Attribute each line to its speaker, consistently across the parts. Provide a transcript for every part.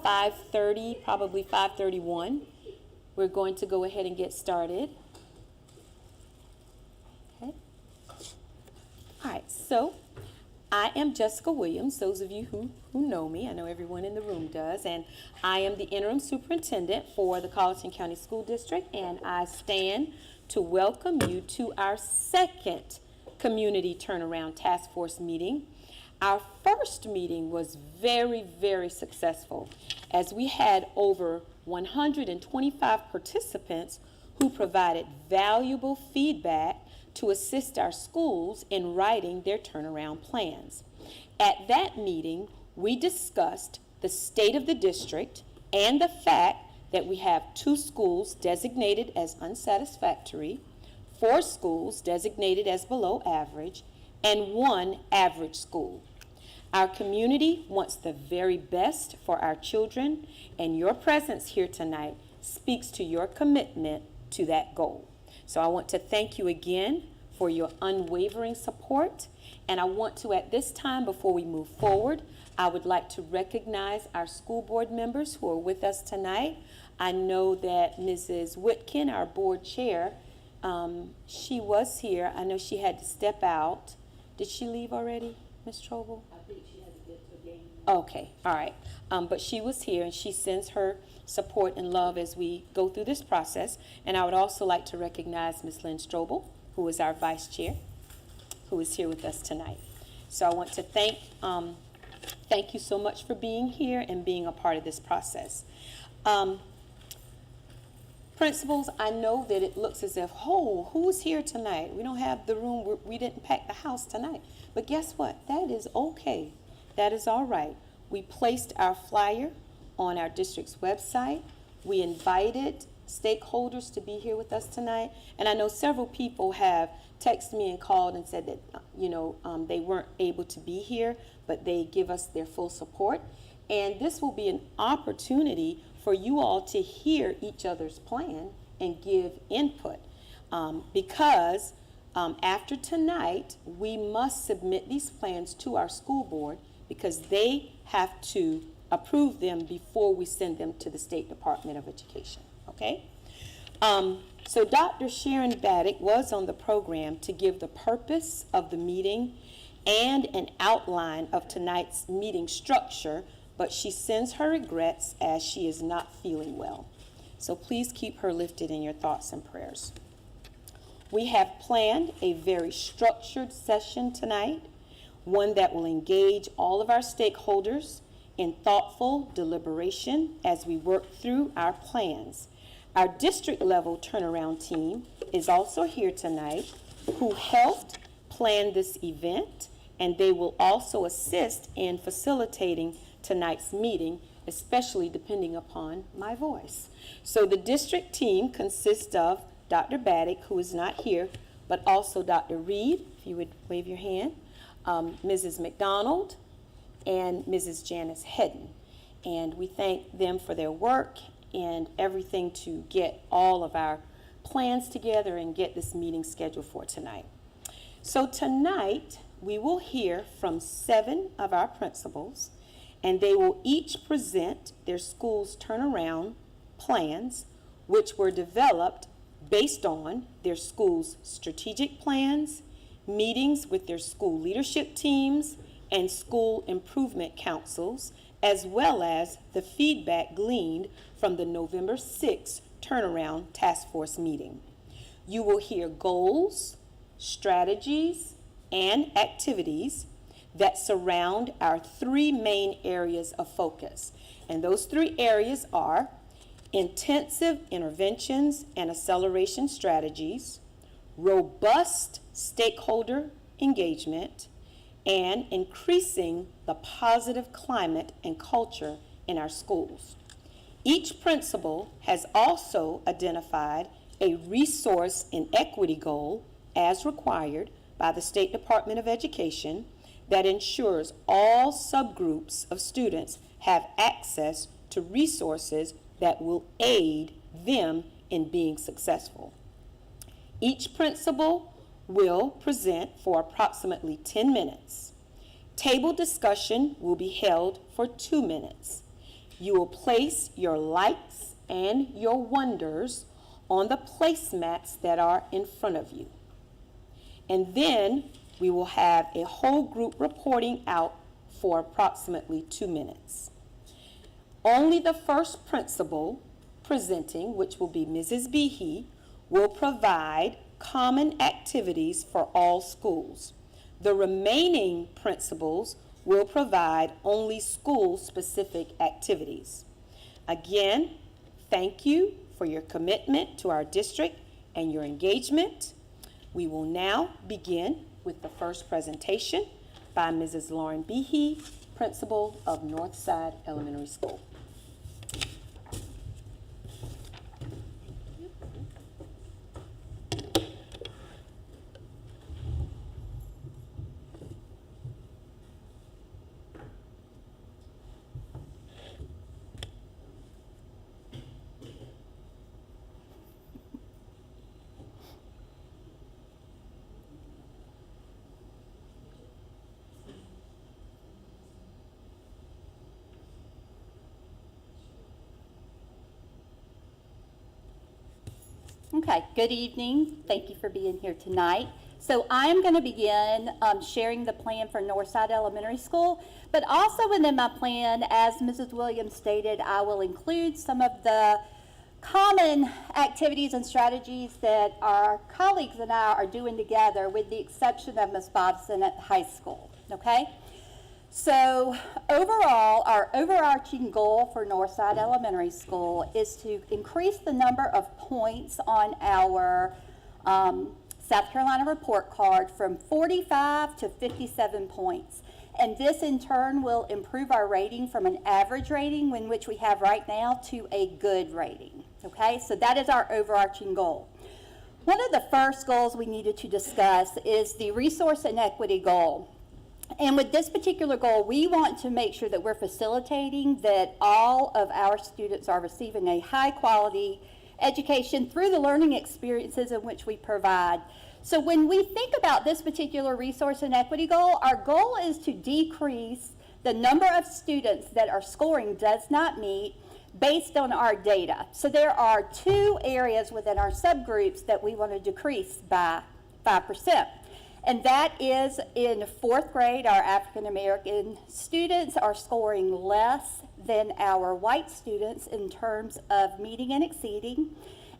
Speaker 1: 5:30, probably 5:31. We're going to go ahead and get started. Okay. All right, so I am Jessica Williams. Those of you who know me, I know everyone in the room does, and I am the interim superintendent for the Colleton County School District, and I stand to welcome you to our second Community Turnaround Task Force meeting. Our first meeting was very, very successful, as we had over 125 participants who provided valuable feedback to assist our schools in writing their turnaround plans. At that meeting, we discussed the state of the district and the fact that we have 2 schools designated as unsatisfactory, 4 schools designated as below average, and 1 average school. Our community wants the very best for our children, and your presence here tonight speaks to your commitment to that goal. So I want to thank you again for your unwavering support, and I want to, at this time, before we move forward, I would like to recognize our school board members who are with us tonight. I know that Mrs. Whitkin, our board chair, she was here. I know she had to step out. Did she leave already, Ms. Trobel?
Speaker 2: I think she has to get to a game.
Speaker 1: Okay, all right. But she was here, and she sends her support and love as we go through this process. And I would also like to recognize Ms. Lynn Strobel, who is our vice chair, who is here with us tonight. So I want to thank you so much for being here and being a part of this process. Principals, I know that it looks as if, oh, who's here tonight? We don't have the room, we didn't pack the house tonight. But guess what? That is okay. That is all right. We placed our flyer on our district's website. We invited stakeholders to be here with us tonight. And I know several people have texted me and called and said that, they weren't able to be here, but they give us their full support. And this will be an opportunity for you all to hear each other's plan and give input. Because after tonight, we must submit these plans to our school board because they have to approve them before we send them to the State Department of Education, okay? So Dr. Sharon Baddick was on the program to give the purpose of the meeting and an outline of tonight's meeting structure, but she sends her regrets as she is not feeling well. So please keep her lifted in your thoughts and prayers. We have planned a very structured session tonight, one that will engage all of our stakeholders in thoughtful deliberation as we work through our plans. Our district level turnaround team is also here tonight who helped plan this event, and they will also assist in facilitating tonight's meeting, especially depending upon my voice. So the district team consists of Dr. Baddick, who is not here, but also Dr. Reed, if you would wave your hand, Mrs. McDonald, and Mrs. Janice Hedden. And we thank them for their work and everything to get all of our plans together and get this meeting scheduled for tonight. So tonight, we will hear from 7 of our principals, and they will each present their school's turnaround plans, which were developed based on their school's strategic plans, meetings with their school leadership teams, and school improvement councils, as well as the feedback gleaned from the November 6th Turnaround Task Force meeting. You will hear goals, strategies, and activities that surround our 3 main areas of focus. And those 3 areas are intensive interventions and acceleration strategies, robust stakeholder engagement, and increasing the positive climate and culture in our schools. Each principal has also identified a resource and equity goal as required by the State Department of Education that ensures all subgroups of students have access to resources that will aid them in being successful. Each principal will present for approximately 10 minutes. Table discussion will be held for 2 minutes. You will place your likes and your wonders on the placemats that are in front of you. And then we will have a whole group reporting out for approximately 2 minutes. Only the first principal presenting, which will be Mrs. Behe, will provide common activities for all schools. The remaining principals will provide only school-specific activities. Again, thank you for your commitment to our district and your engagement. We will now begin with the first presentation by Mrs. Lauren Behe, principal of Northside Elementary School.
Speaker 2: Okay, good evening. Thank you for being here tonight. So I'm going to begin sharing the plan for Northside Elementary School, but also within my plan, as Mrs. Williams stated, I will include some of the common activities and strategies that our colleagues and I are doing together, with the exception of Ms. Bobson at the high school, okay? So overall, our overarching goal for Northside Elementary School is to increase the number of points on our South Carolina report card from 45 to 57 points. And this in turn will improve our rating from an average rating, in which we have right now, to a good rating. Okay, so that is our overarching goal. One of the first goals we needed to discuss is the resource and equity goal. And with this particular goal, we want to make sure that we're facilitating that all of our students are receiving a high quality education through the learning experiences in which we provide. So when we think about this particular resource and equity goal, our goal is to decrease the number of students that are scoring does not meet based on our data. So there are 2 areas within our subgroups that we want to decrease by 5%. And that is in 4th grade, our African American students are scoring less than our white students in terms of meeting and exceeding.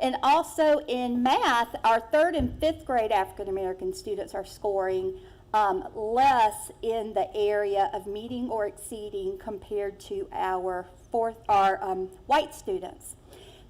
Speaker 2: And also in math, our 3rd and 5th grade African American students are scoring less in the area of meeting or exceeding compared to our white students.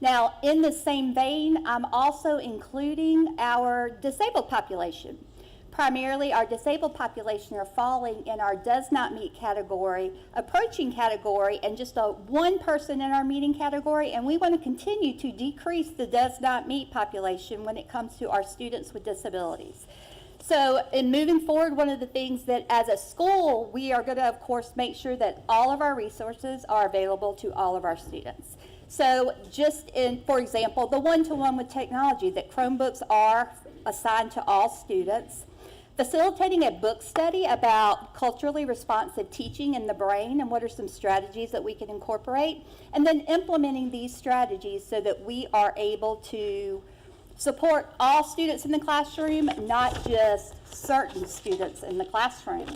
Speaker 2: Now, in the same vein, I'm also including our disabled population. Primarily, our disabled population are falling in our does not meet category, approaching category, and just one person in our meeting category. And we want to continue to decrease the does not meet population when it comes to our students with disabilities. So in moving forward, one of the things that as a school, we are going to, of course, make sure that all of our resources are available to all of our students. So just in, for example, the one-to-one with technology, that Chromebooks are assigned to all students. Facilitating a book study about culturally responsive teaching in the brain and what are some strategies that we can incorporate, and then implementing these strategies so that we are able to support all students in the classroom, not just certain students in the classroom.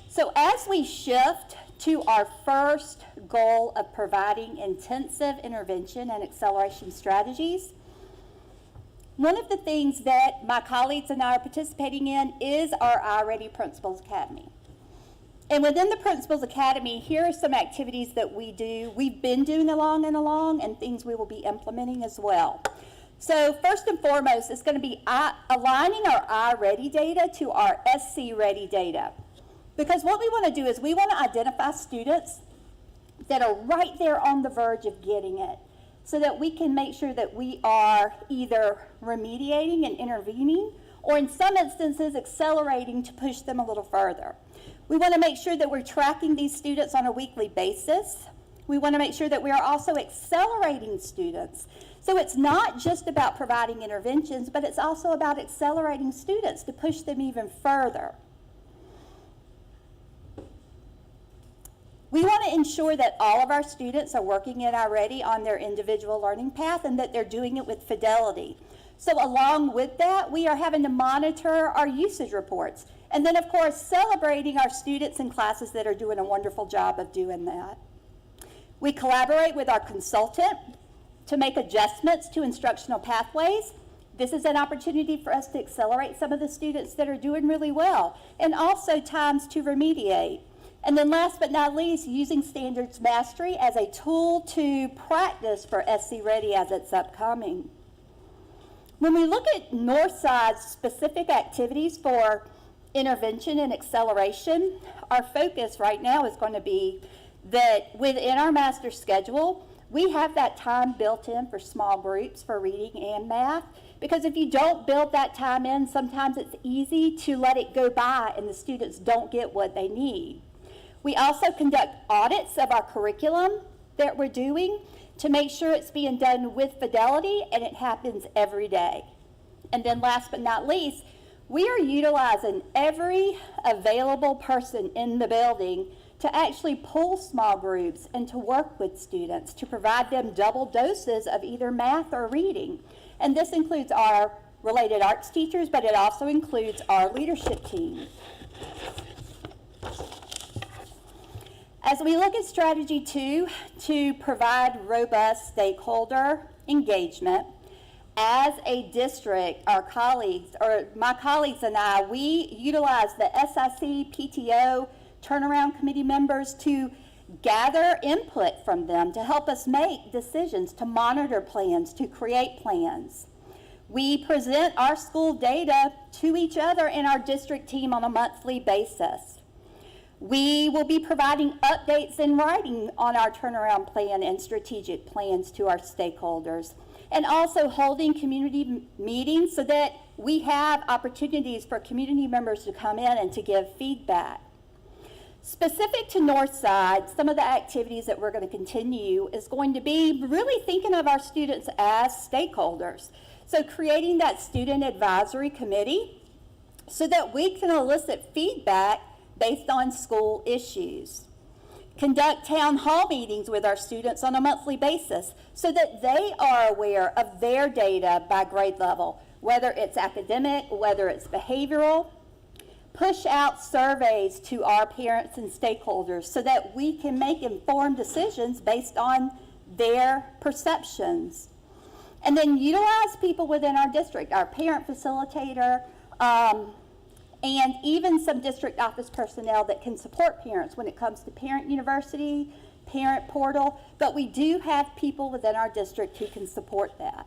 Speaker 2: So as we shift to our first goal of providing intensive intervention and acceleration strategies, one of the things that my colleagues and I are participating in is our iReady Principals Academy. And within the Principals Academy, here are some activities that we've been doing along, and things we will be implementing as well. So first and foremost, it's going to be aligning our iReady data to our SC Ready data. Because what we want to do is we want to identify students that are right there on the verge of getting it, so that we can make sure that we are either remediating and intervening, or in some instances accelerating to push them a little further. We want to make sure that we're tracking these students on a weekly basis. We want to make sure that we are also accelerating students. So it's not just about providing interventions, but it's also about accelerating students to push them even further. We want to ensure that all of our students are working in already on their individual learning path and that they're doing it with fidelity. So along with that, we are having to monitor our usage reports. And then, of course, celebrating our students and classes that are doing a wonderful job of doing that. We collaborate with our consultant to make adjustments to instructional pathways. This is an opportunity for us to accelerate some of the students that are doing really well, and also times to remediate. And then last but not least, using standards mastery as a tool to practice for SC Ready as it's upcoming. When we look at Northside's specific activities for intervention and acceleration, our focus right now is going to be that within our master schedule, we have that time built in for small groups for reading and math, because if you don't build that time in, sometimes it's easy to let it go by and the students don't get what they need. We also conduct audits of our curriculum that we're doing to make sure it's being done with fidelity, and it happens every day. And then last but not least, we are utilizing every available person in the building to actually pull small groups and to work with students to provide them double doses of either math or reading. And this includes our related arts teachers, but it also includes our leadership team. As we look at strategy 2 to provide robust stakeholder engagement, as a district, our colleagues, or my colleagues and I, we utilize the SIC, PTO, turnaround committee members to gather input from them to help us make decisions, to monitor plans, to create plans. We present our school data to each other and our district team on a monthly basis. We will be providing updates in writing on our turnaround plan and strategic plans to our stakeholders, and also holding community meetings so that we have opportunities for community members to come in and to give feedback. Specific to Northside, some of the activities that we're going to continue is going to be really thinking of our students as stakeholders. So creating that student advisory committee so that we can elicit feedback based on school issues. Conduct town hall meetings with our students on a monthly basis so that they are aware of their data by grade level, whether it's academic, whether it's behavioral. Push out surveys to our parents and stakeholders so that we can make informed decisions based on their perceptions. And then utilize people within our district, our parent facilitator, and even some district office personnel that can support parents when it comes to Parent University, Parent Portal, but we do have people within our district who can support that.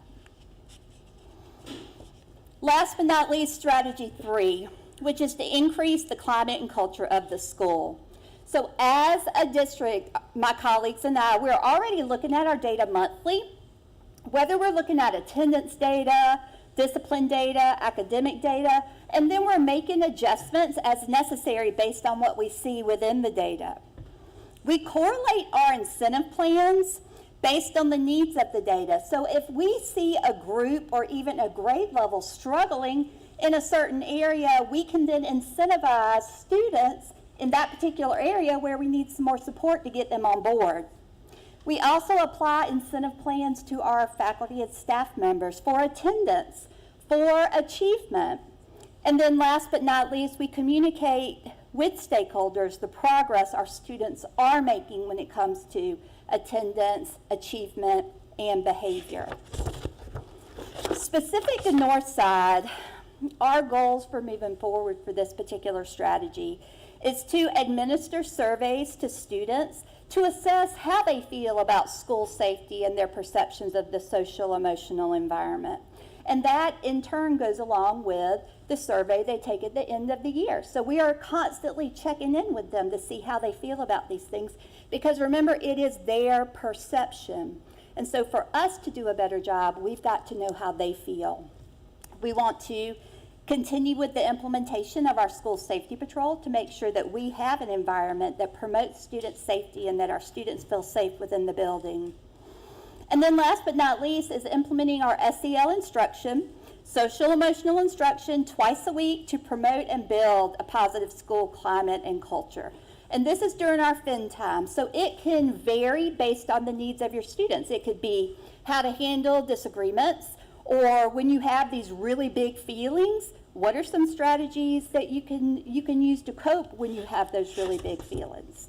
Speaker 2: Last but not least, strategy 3, which is to increase the climate and culture of the school. So as a district, my colleagues and I, we're already looking at our data monthly, whether we're looking at attendance data, discipline data, academic data, and then we're making adjustments as necessary based on what we see within the data. We correlate our incentive plans based on the needs of the data. So if we see a group or even a grade level struggling in a certain area, we can then incentivize students in that particular area where we need some more support to get them on board. We also apply incentive plans to our faculty and staff members for attendance, for achievement. And then last but not least, we communicate with stakeholders the progress our students are making when it comes to attendance, achievement, and behavior. Specific to Northside, our goals for moving forward for this particular strategy is to administer surveys to students to assess how they feel about school safety and their perceptions of the social emotional environment. And that in turn goes along with the survey they take at the end of the year. So we are constantly checking in with them to see how they feel about these things, because remember, it is their perception. And so for us to do a better job, we've got to know how they feel. We want to continue with the implementation of our school safety patrol to make sure that we have an environment that promotes student safety and that our students feel safe within the building. And then last but not least is implementing our SEL instruction, social emotional instruction, twice a week to promote and build a positive school climate and culture. And this is during our fin time, so it can vary based on the needs of your students. It could be how to handle disagreements, or when you have these really big feelings, what are some strategies that you can use to cope when you have those really big feelings?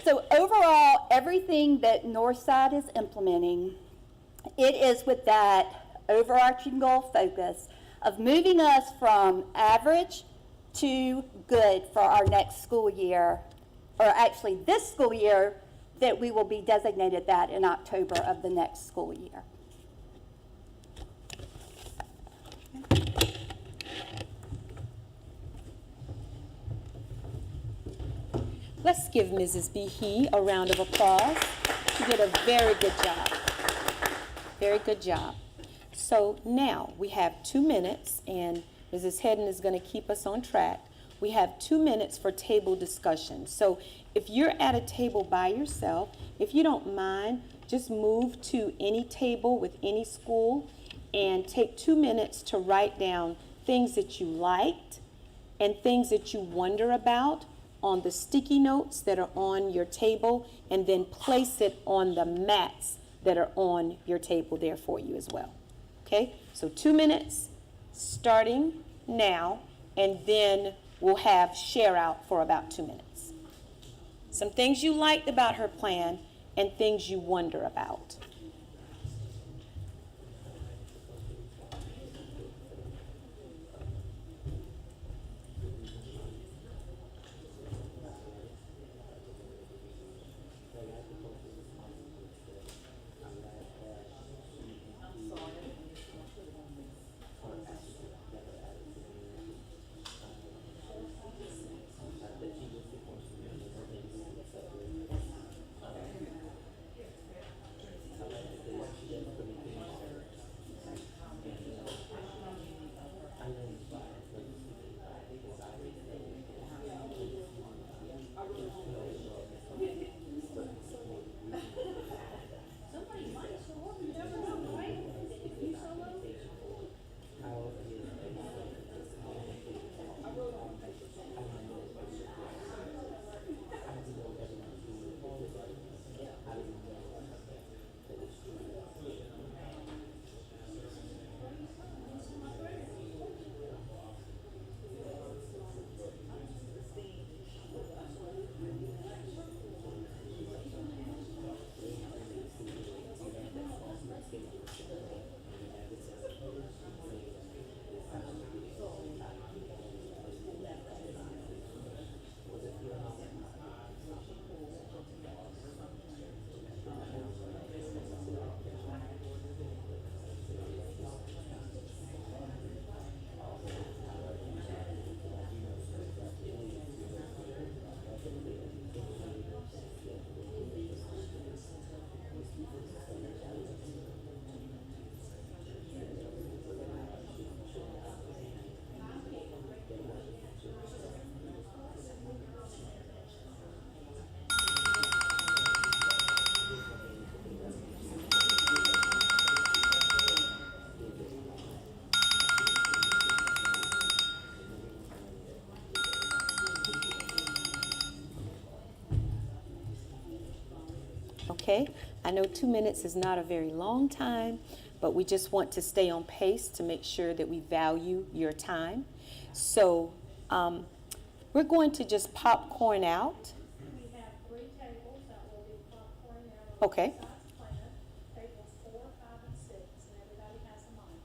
Speaker 2: So overall, everything that Northside is implementing, it is with that overarching goal focus of moving us from average to good for our next school year, or actually this school year, that we will be designated that in October of the next school year.
Speaker 1: Let's give Mrs. Behe a round of applause. She did a very good job. Very good job. So now we have 2 minutes, and Mrs. Hedden is going to keep us on track. We have 2 minutes for table discussion. So if you're at a table by yourself, if you don't mind, just move to any table with any school and take 2 minutes to write down things that you liked and things that you wonder about on the sticky notes that are on your table, and then place it on the mats that are on your table there for you as well. Okay, so 2 minutes starting now, and then we'll have share out for about 2 minutes. Some things you liked about her plan and things you wonder about. Okay, I know 2 minutes is not a very long time, but we just want to stay on pace to make sure that we value your time. So we're going to just popcorn out.
Speaker 3: We have 3 tables that will be popcorn out.
Speaker 1: Okay.
Speaker 3: Tables 4, 5, and 6, and everybody has a mic.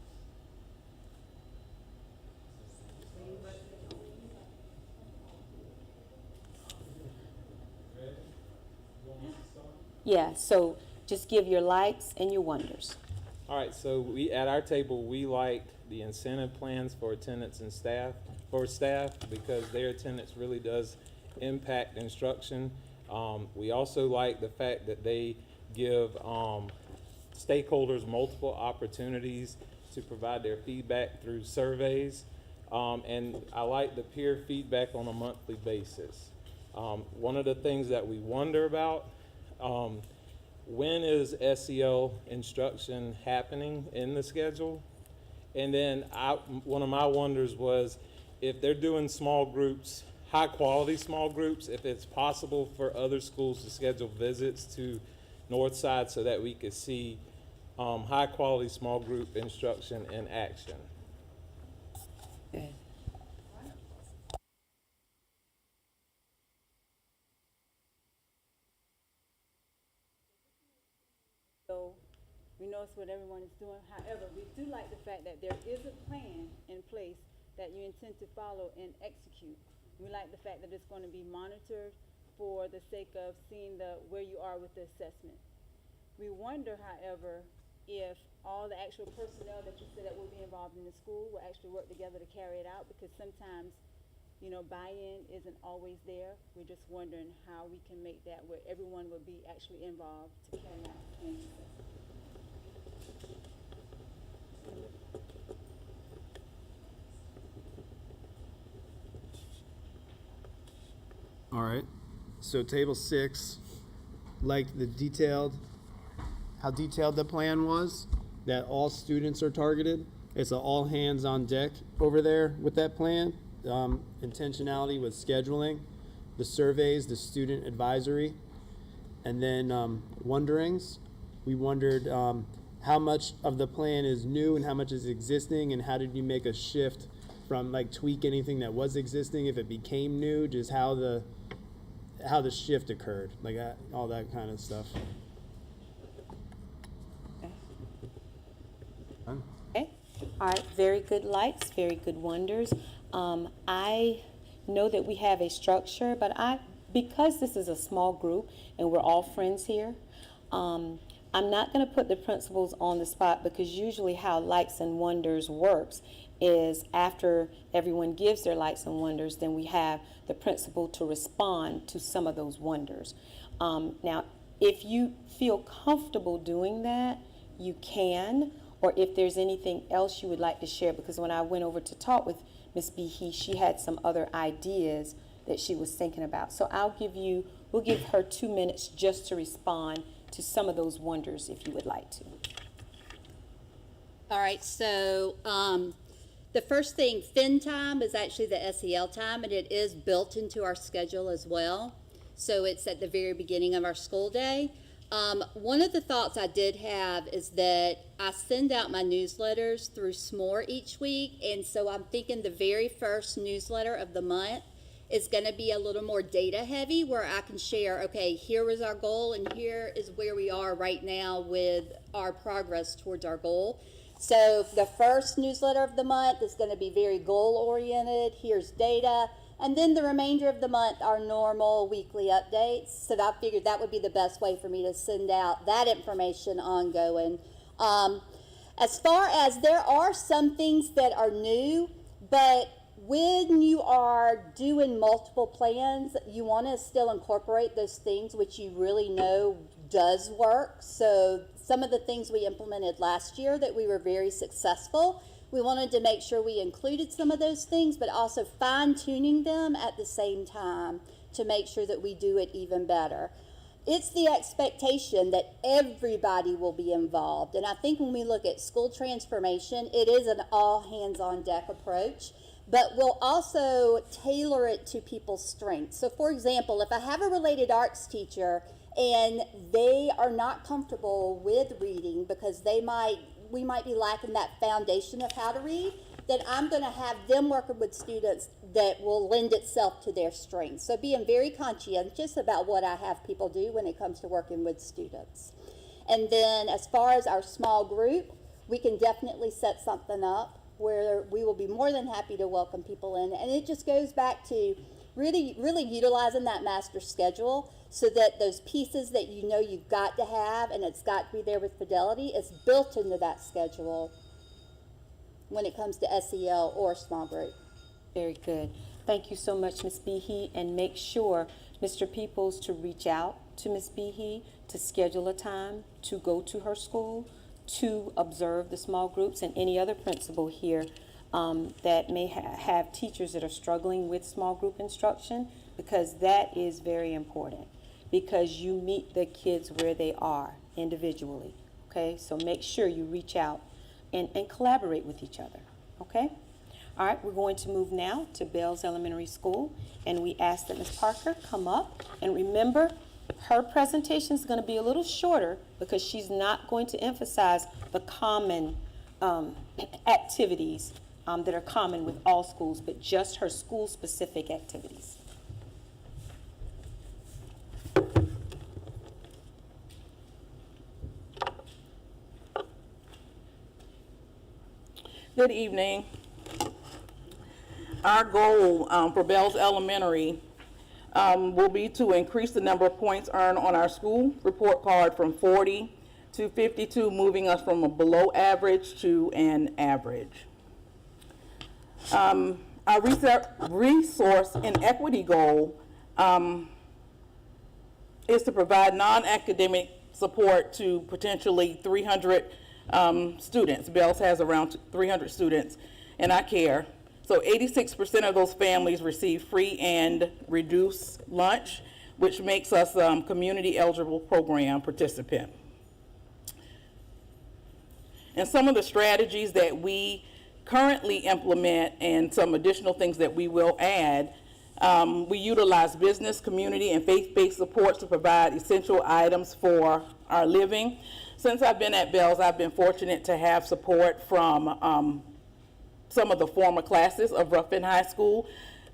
Speaker 1: Yeah, so just give your likes and your wonders.
Speaker 4: All right, so we, at our table, we liked the incentive plans for attendance and staff, because their attendance really does impact instruction. We also like the fact that they give stakeholders multiple opportunities to provide their feedback through surveys. And I like the peer feedback on a monthly basis. One of the things that we wonder about, when is SEL instruction happening in the schedule? And then one of my wonders was, if they're doing small groups, high-quality small groups, if it's possible for other schools to schedule visits to Northside so that we could see high-quality small group instruction in action.
Speaker 1: Good.
Speaker 5: So we know it's what everyone is doing. However, we do like the fact that there is a plan in place that you intend to follow and execute. We like the fact that it's going to be monitored for the sake of seeing where you are with the assessment. We wonder, however, if all the actual personnel that you said that will be involved in the school will actually work together to carry it out, because sometimes, you know, buy-in isn't always there. We're just wondering how we can make that where everyone will be actually involved to carry out the plan.
Speaker 6: All right, so table 6, like how detailed the plan was, that all students are targeted. It's an all hands on deck over there with that plan. Intentionality with scheduling, the surveys, the student advisory, and then wonderings. We wondered how much of the plan is new and how much is existing, and how did you make a shift from, like, tweak anything that was existing if it became new, just how the shift occurred, like all that kind of stuff.
Speaker 1: Okay, all right, very good lights, very good wonders. I know that we have a structure, but because this is a small group and we're all friends here, I'm not gonna put the principals on the spot, because usually how lights and wonders works is after everyone gives their lights and wonders, then we have the principal to respond to some of those wonders. Now, if you feel comfortable doing that, you can, or if there's anything else you would like to share, because when I went over to talk with Ms. Behe, she had some other ideas that she was thinking about. So we'll give her 2 minutes just to respond to some of those wonders if you would like to.
Speaker 2: All right, so the first thing, Fin time, is actually the SEL time, and it is built into our schedule as well. So it's at the very beginning of our school day. One of the thoughts I did have is that I send out my newsletters through SMORE each week, and so I'm thinking the very first newsletter of the month is going to be a little more data heavy, where I can share, okay, here was our goal and here is where we are right now with our progress towards our goal. So the first newsletter of the month is going to be very goal-oriented. Here's data. And then the remainder of the month, our normal weekly updates. So I figured that would be the best way for me to send out that information ongoing. As far as, there are some things that are new, but when you are doing multiple plans, you want to still incorporate those things which you really know does work. So some of the things we implemented last year that we were very successful, we wanted to make sure we included some of those things, but also fine-tuning them at the same time to make sure that we do it even better. It's the expectation that everybody will be involved. And I think when we look at school transformation, it is an all-hands-on-deck approach, but we'll also tailor it to people's strengths. So for example, if I have a related arts teacher and they are not comfortable with reading because we might be lacking that foundation of how to read, then I'm going to have them working with students that will lend itself to their strengths. So being very conscientious about what I have people do when it comes to working with students. And then as far as our small group, we can definitely set something up where we will be more than happy to welcome people in. And it just goes back to really utilizing that master schedule so that those pieces that you know you've got to have and it's got to be there with fidelity is built into that schedule when it comes to SEL or small group.
Speaker 1: Very good. Thank you so much, Ms. Behe, and make sure, Mr. Peoples, to reach out to Ms. Behe to schedule a time to go to her school to observe the small groups, and any other principal here that may have teachers that are struggling with small group instruction, because that is very important, because you meet the kids where they are individually, okay? So make sure you reach out and collaborate with each other, okay? All right, we're going to move now to Bells Elementary School, and we ask that Ms. Parker come up. And remember, her presentation is going to be a little shorter because she's not going to emphasize the common activities that are common with all schools, but just her school-specific activities.
Speaker 7: Good evening. Our goal for Bells Elementary will be to increase the number of points earned on our school report card from 40 to 52, moving us from a below average to an average. Our resource and equity goal is to provide non-academic support to potentially 300 students. Bells has around 300 students in our care. So 86% of those families receive free and reduced lunch, which makes us community eligible program participant. And some of the strategies that we currently implement and some additional things that we will add, we utilize business, community, and faith-based supports to provide essential items for our living. Since I've been at Bells, I've been fortunate to have support from some of the former classes of Ruffin High School.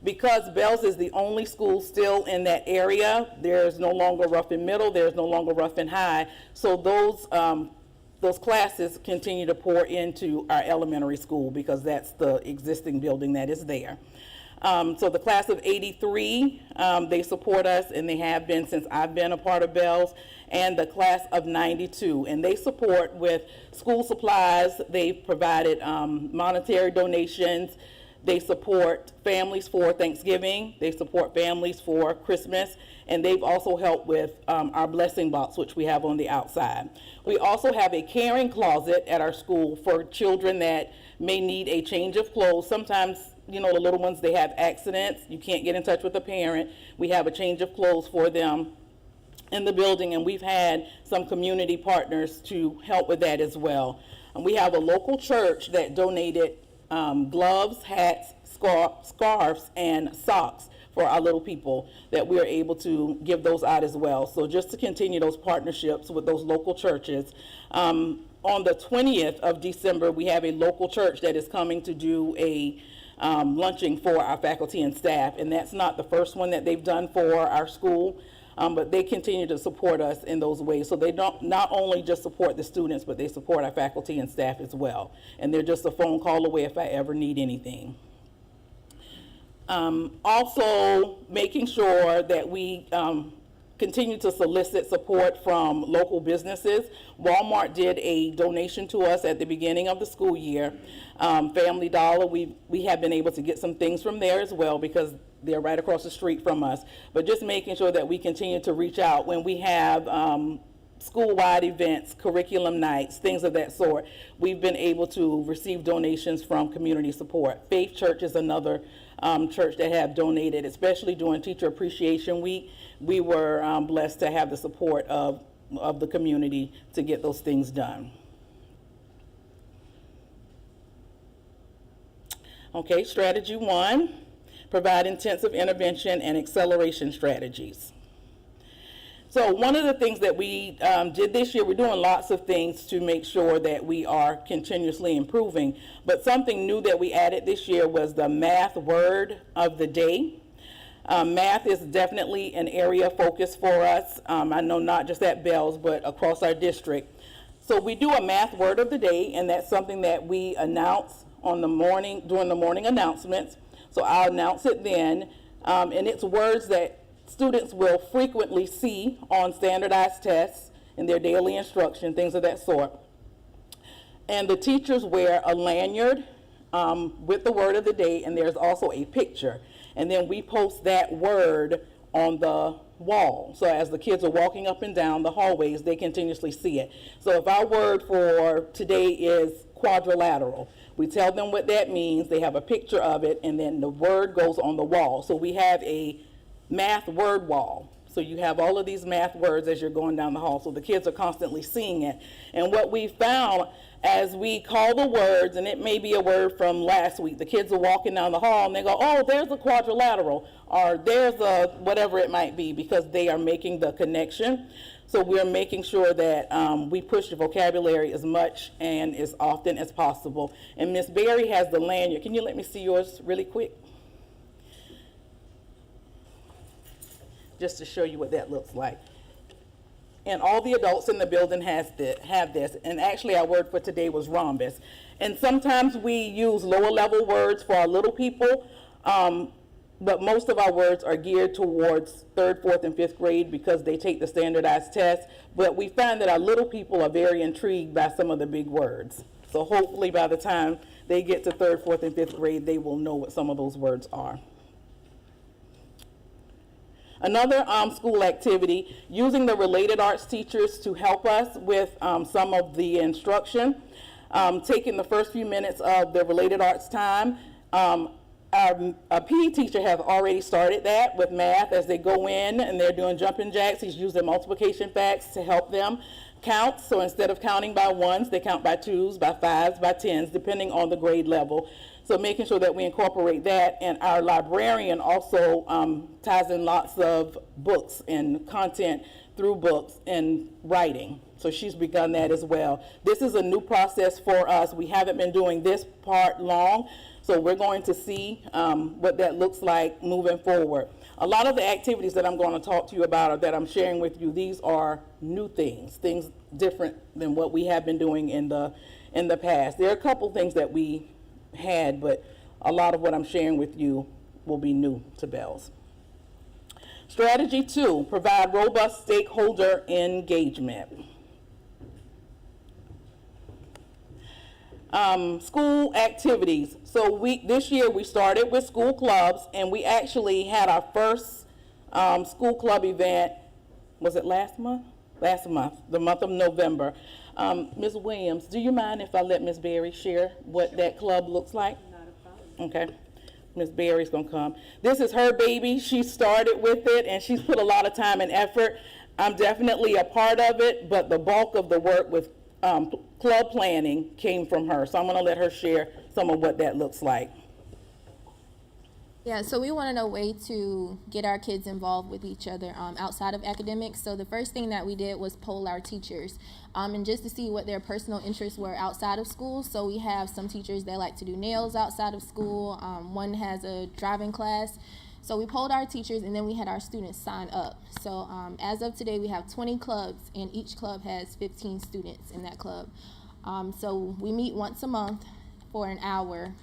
Speaker 7: Because Bells is the only school still in that area, there's no longer Ruffin Middle, there's no longer Ruffin High. So those classes continue to pour into our elementary school because that's the existing building that is there. So the class of 83, they support us, and they have been since I've been a part of Bells, and the class of 92. And they support with school supplies. They've provided monetary donations. They support families for Thanksgiving. They support families for Christmas. And they've also helped with our blessing box, which we have on the outside. We also have a caring closet at our school for children that may need a change of clothes. Sometimes, you know, the little ones, they have accidents. You can't get in touch with a parent. We have a change of clothes for them in the building, and we've had some community partners to help with that as well. And we have a local church that donated gloves, hats, scarves, and socks for our little people that we're able to give those out as well. So just to continue those partnerships with those local churches. On the 20th of December, we have a local church that is coming to do a lunching for our faculty and staff, and that's not the first one that they've done for our school, but they continue to support us in those ways. So they don't not only just support the students, but they support our faculty and staff as well. And they're just a phone call away if I ever need anything. Also making sure that we continue to solicit support from local businesses. Walmart did a donation to us at the beginning of the school year. Family Dollar, we have been able to get some things from there as well because they're right across the street from us. But just making sure that we continue to reach out when we have school-wide events, curriculum nights, things of that sort. We've been able to receive donations from community support. Faith Church is another church that have donated, especially during Teacher Appreciation Week. We were blessed to have the support of the community to get those things done. Okay, strategy 1, provide intensive intervention and acceleration strategies. So one of the things that we did this year, we're doing lots of things to make sure that we are continuously improving, but something new that we added this year was the math word of the day. Math is definitely an area of focus for us. I know not just at Bells, but across our district. So we do a math word of the day, and that's something that we announce on the morning, during the morning announcements. So I'll announce it then, and it's words that students will frequently see on standardized tests in their daily instruction, things of that sort. And the teachers wear a lanyard with the word of the day, and there's also a picture. And then we post that word on the wall. So as the kids are walking up and down the hallways, they continuously see it. So if our word for today is quadrilateral, we tell them what that means, they have a picture of it, and then the word goes on the wall. So we have a math word wall. So you have all of these math words as you're going down the hall. So the kids are constantly seeing it. And what we found as we call the words, and it may be a word from last week, the kids are walking down the hall and they go, oh, there's a quadrilateral, or there's a whatever it might be, because they are making the connection. So we're making sure that we push the vocabulary as much and as often as possible. And Miss Berry has the lanyard. Can you let me see yours really quick? Just to show you what that looks like. And all the adults in the building have this. And actually our word for today was rhombus. And sometimes we use lower level words for our little people, but most of our words are geared towards 3rd, 4th, and 5th grade because they take the standardized test. But we find that our little people are very intrigued by some of the big words. So hopefully by the time they get to 3rd, 4th, and 5th grade, they will know what some of those words are. Another school activity, using the related arts teachers to help us with some of the instruction, taking the first few minutes of the related arts time. Our PE teacher has already started that with math as they go in and they're doing jumping jacks. He's using multiplication facts to help them count. So instead of counting by ones, they count by twos, by fives, by tens, depending on the grade level. So making sure that we incorporate that. And our librarian also ties in lots of books and content through books and writing. So she's begun that as well. This is a new process for us. We haven't been doing this part long. So we're going to see what that looks like moving forward. A lot of the activities that I'm going to talk to you about or that I'm sharing with you, these are new things different than what we have been doing in the past. There are a couple things that we had, but a lot of what I'm sharing with you will be new to Bells. Strategy 2, provide robust stakeholder engagement. School activities. So this year we started with school clubs, and we actually had our first school club event, was it last month? Last month, the month of November. Ms. Williams, do you mind if I let Ms. Berry share what that club looks like? Not a problem. Okay. Ms. Berry's gonna come. This is her baby. She started with it and she's put a lot of time and effort. I'm definitely a part of it, but the bulk of the work with club planning came from her. So I'm gonna let her share some of what that looks like.
Speaker 8: Yeah, so we wanted a way to get our kids involved with each other outside of academics. So the first thing that we did was poll our teachers and just to see what their personal interests were outside of school. So we have some teachers that like to do nails outside of school. One has a driving class. So we polled our teachers and then we had our students sign up. So as of today, we have 20 clubs and each club has 15 students in that club. So we meet once a month for an hour,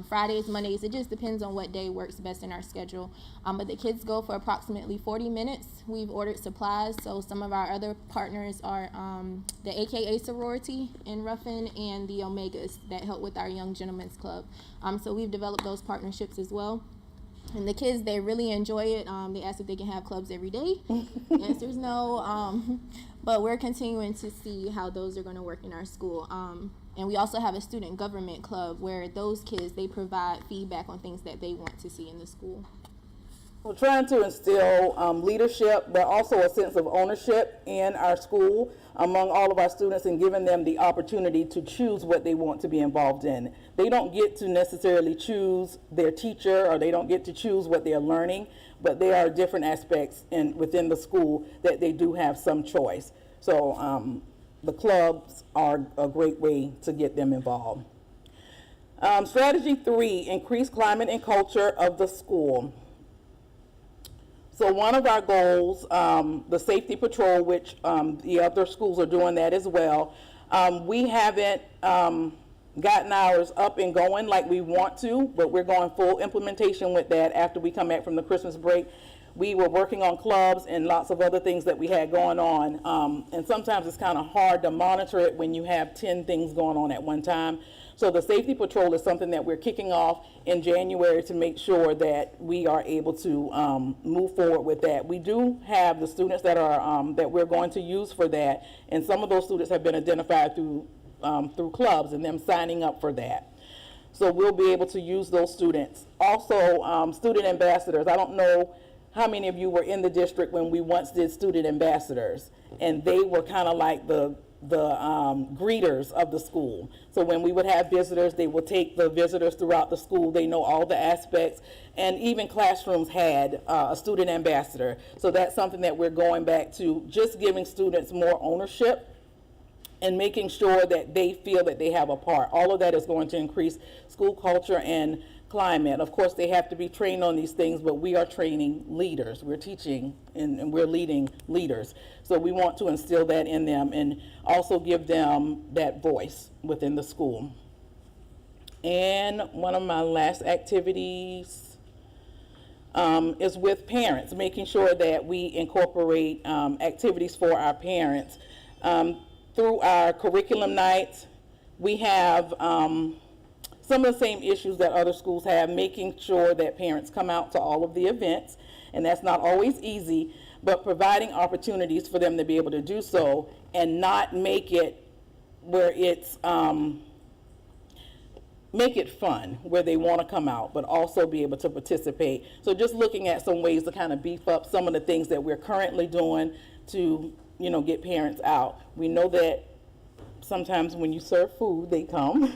Speaker 8: Fridays, Mondays, it just depends on what day works best in our schedule. But the kids go for approximately 40 minutes. We've ordered supplies, so some of our other partners are the AKA sorority in Ruffin and the Omegas that help with our Young Gentlemen's Club. So we've developed those partnerships as well. And the kids, they really enjoy it. They ask if they can have clubs every day. The answer is no. But we're continuing to see how those are going to work in our school. And we also have a student government club where those kids, they provide feedback on things that they want to see in the school.
Speaker 7: We're trying to instill leadership, but also a sense of ownership in our school among all of our students and giving them the opportunity to choose what they want to be involved in. They don't get to necessarily choose their teacher or they don't get to choose what they're learning, but there are different aspects within the school that they do have some choice. So the clubs are a great way to get them involved. Strategy 3, increase climate and culture of the school. So one of our goals, the safety patrol, which the other schools are doing that as well. We haven't gotten ours up and going like we want to, but we're going full implementation with that after we come back from the Christmas break. We were working on clubs and lots of other things that we had going on. And sometimes it's kind of hard to monitor it when you have 10 things going on at one time. So the safety patrol is something that we're kicking off in January to make sure that we are able to move forward with that. We do have the students that are that we're going to use for that, and some of those students have been identified through clubs and them signing up for that. So we'll be able to use those students. Also, student ambassadors. I don't know how many of you were in the district when we once did student ambassadors? And they were kind of like the greeters of the school. So when we would have visitors, they would take the visitors throughout the school. They know all the aspects, and even classrooms had a student ambassador. So that's something that we're going back to, just giving students more ownership and making sure that they feel that they have a part. All of that is going to increase school culture and climate. Of course, they have to be trained on these things, but we are training leaders. We're teaching and we're leading leaders. So we want to instill that in them and also give them that voice within the school. And one of my last activities is with parents, making sure that we incorporate activities for our parents. Through our curriculum nights, we have some of the same issues that other schools have, making sure that parents come out to all of the events, and that's not always easy, but providing opportunities for them to be able to do so and not make it where it's, make it fun, where they want to come out, but also be able to participate. So just looking at some ways to kind of beef up some of the things that we're currently doing to, you know, get parents out. We know that sometimes when you serve food, they come.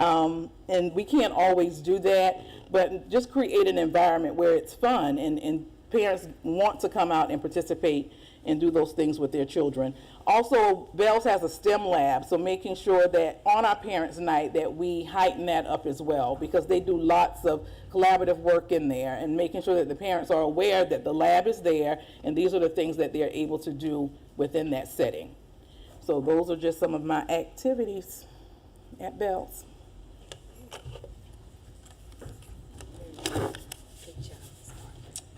Speaker 7: And we can't always do that, but just create an environment where it's fun and parents want to come out and participate and do those things with their children. Also, Bells has a STEM lab, so making sure that on our Parents' Night that we heighten that up as well, because they do lots of collaborative work in there, and making sure that the parents are aware that the lab is there and these are the things that they're able to do within that setting. So those are just some of my activities at Bells.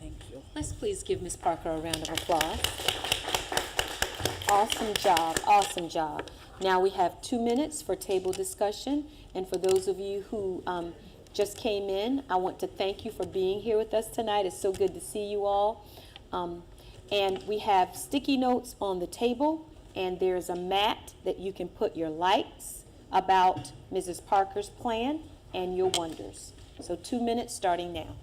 Speaker 7: Thank you.
Speaker 1: Let's please give Ms. Parker a round of applause. Awesome job, awesome job. Now we have 2 minutes for table discussion. And for those of you who just came in, I want to thank you for being here with us tonight. It's so good to see you all. And we have sticky notes on the table, and there's a mat that you can put your likes about Mrs. Parker's plan and your wonders. So 2 minutes starting now.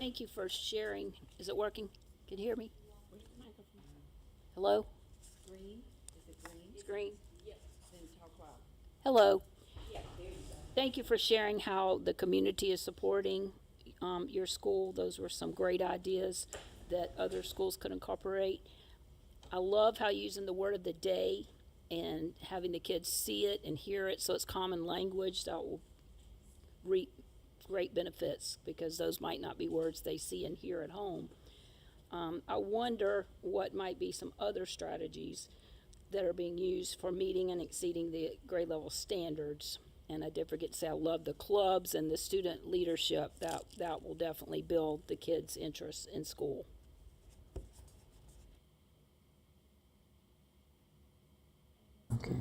Speaker 9: Thank you for sharing. Is it working? Can you hear me? Hello? Green? Is it green? It's green? Yes. Then talk loud. Hello? Yeah, there you go. Thank you for sharing how the community is supporting your school. Those were some great ideas that other schools could incorporate. I love how using the word of the day and having the kids see it and hear it so it's common language. That will reap great benefits because those might not be words they see and hear at home. I wonder what might be some other strategies that are being used for meeting and exceeding the grade level standards. And I did forget to say I love the clubs and the student leadership. That will definitely build the kids' interest in school.
Speaker 10: Okay.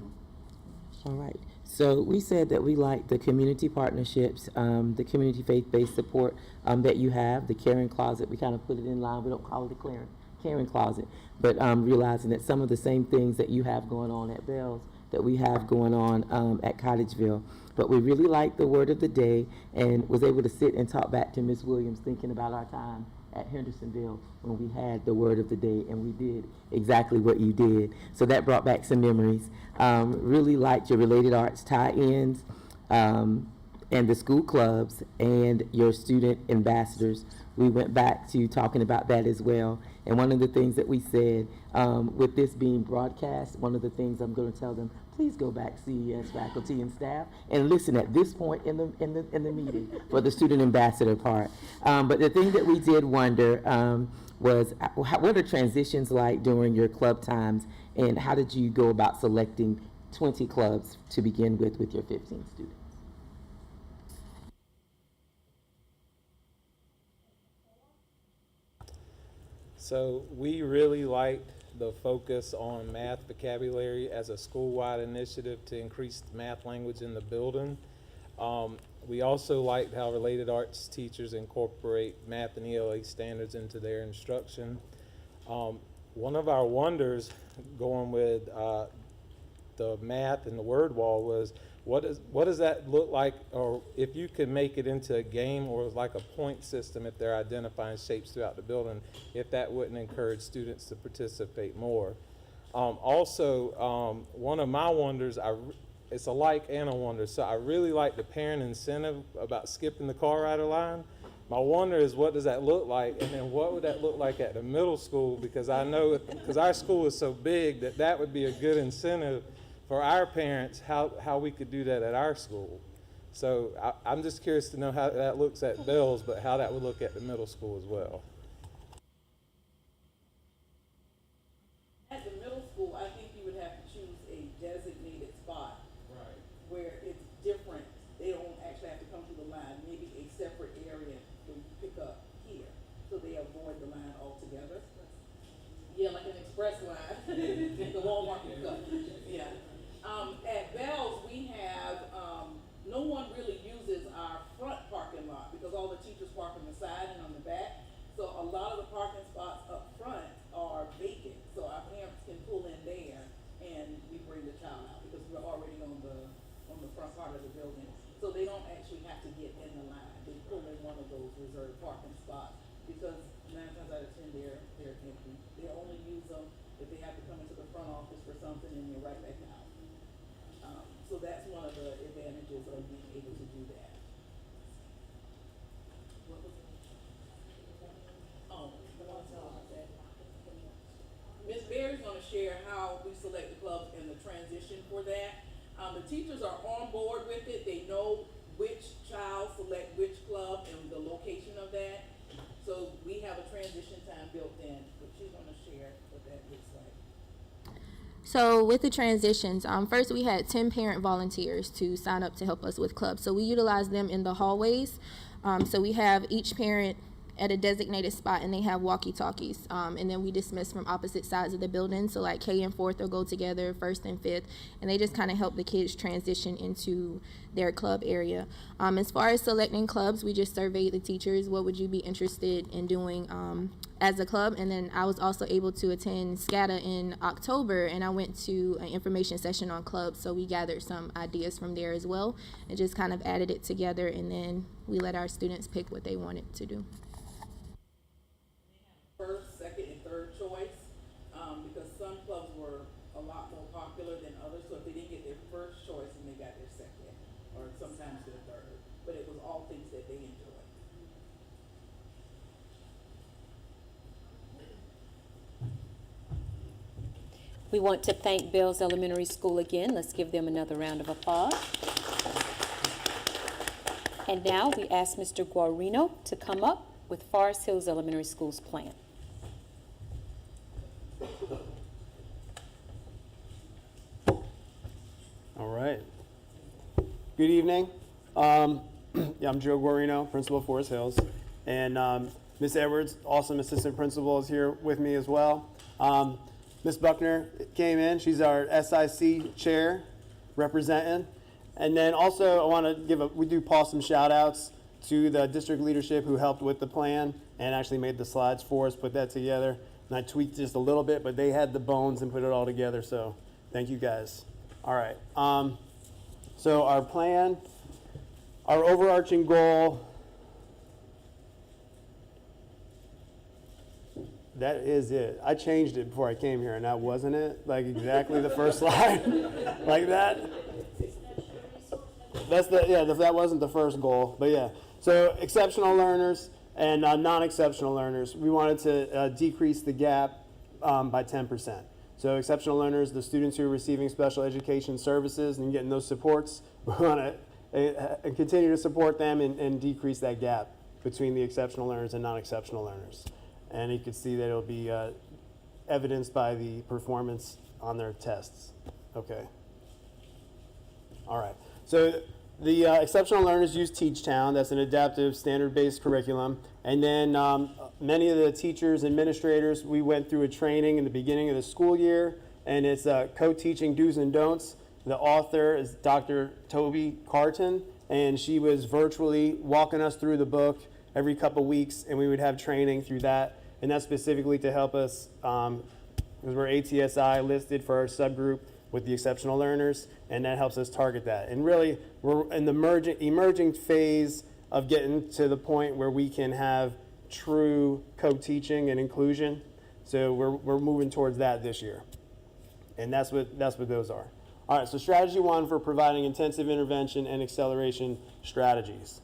Speaker 10: All right. So we said that we like the community partnerships, the community faith-based support that you have, the caring closet. We kind of put it in line. We don't call it a caring closet, but realizing that some of the same things that you have going on at Bells that we have going on at Cottageville. But we really liked the word of the day and was able to sit and talk back to Ms. Williams thinking about our time at Hendersonville when we had the word of the day and we did exactly what you did. So that brought back some memories. Really liked your related arts tie-ins and the school clubs and your student ambassadors. We went back to talking about that as well. And one of the things that we said, with this being broadcast, one of the things I'm going to tell them, please go back, CES faculty and staff, and listen at this point in the meeting for the student ambassador part. But the thing that we did wonder was what are transitions like during your club times, and how did you go about selecting 20 clubs to begin with your 15 students?
Speaker 4: So we really liked the focus on math vocabulary as a school-wide initiative to increase math language in the building. We also liked how related arts teachers incorporate math and ELA standards into their instruction. One of our wonders going with the math and the word wall was, what does that look like, or if you could make it into a game or like a point system if they're identifying shapes throughout the building, if that wouldn't encourage students to participate more. Also, one of my wonders, it's a like and a wonder, so I really like the parent incentive about skipping the car rider line. My wonder is, what does that look like, and then what would that look like at the middle school, because I know, because our school is so big, that would be a good incentive for our parents, how we could do that at our school. So I'm just curious to know how that looks at Bells, but how that would look at the middle school as well.
Speaker 7: At the middle school, I think you would have to choose a designated spot. Right. Where it's different. They don't actually have to come to the line, maybe a separate area where you pick up here, so they avoid the line altogether. Yeah, like an express line, the Walmart pickup, yeah. At Bells, we have, no one really uses our front parking lot because all the teachers park on the side and on the back. So a lot of the parking spots up front are vacant. So our parents can pull in there and we bring the child out because we're already on the front part of the building. So they don't actually have to get in the line. They pull in one of those reserved parking spots because 9 times out of 10 they're empty. They only use them if they have to come into the front office for something and they're right back out. So that's one of the advantages of being able to do that. Ms. Berry's going to share how we select the clubs and the transition for that. The teachers are on board with it. They know which child select which club and the location of that. So we have a transition time built in, but she's going to share what that looks like.
Speaker 8: So with the transitions, first we had 10 parent volunteers to sign up to help us with clubs. So we utilize them in the hallways. So we have each parent at a designated spot and they have walkie-talkies. And then we dismiss from opposite sides of the building. So like K and 4th will go together, 1st and 5th, and they just kind of help the kids transition into their club area. As far as selecting clubs, we just surveyed the teachers. What would you be interested in doing as a club? And then I was also able to attend SCATA in October, and I went to an information session on clubs. So we gathered some ideas from there as well and just kind of added it together, and then we let our students pick what they wanted to do.
Speaker 7: popular than others, so if they didn't get their first choice, and they got their second, or sometimes their third, but it was all things that they enjoyed.
Speaker 1: We want to thank Bells Elementary School again. Let's give them another round of applause. And now we ask Mr. Guarino to come up with Forest Hills Elementary School's plan.
Speaker 6: All right. Good evening. Yeah, I'm Joe Guarino, principal of Forest Hills. And Ms. Edwards, awesome assistant principal, is here with me as well. Ms. Buckner came in. She's our SIC chair representing. And then also I want to we do pause some shout outs to the district leadership who helped with the plan and actually made the slides for us, put that together. And I tweaked just a little bit, but they had the bones and put it all together. So thank you guys. All right. So our plan, our overarching goal, that is it. I changed it before I came here, and that wasn't it. Like exactly the first slide, like that. That's that wasn't the first goal, but yeah. So exceptional learners and non-exceptional learners, we wanted to decrease the gap by 10%. So exceptional learners, the students who are receiving special education services and getting those supports, we want to continue to support them and decrease that gap between the exceptional learners and non-exceptional learners. And you can see that it'll be evidenced by the performance on their tests. Okay. All right. So the exceptional learners use TeachTown. That's an adaptive, standard-based curriculum. And then many of the teachers, administrators, we went through a training in the beginning of the school year, and it's co-teaching do's and don'ts. The author is Dr. Toby Carton, and she was virtually walking us through the book every couple weeks, and we would have training through that. And that's specifically to help us, because we're ATSI listed for our subgroup with the exceptional learners, and that helps us target that. And really, we're in the emerging phase of getting to the point where we can have true co-teaching and inclusion. So we're moving towards that this year. And that's what those are. All right, so strategy one for providing intensive intervention and acceleration strategies.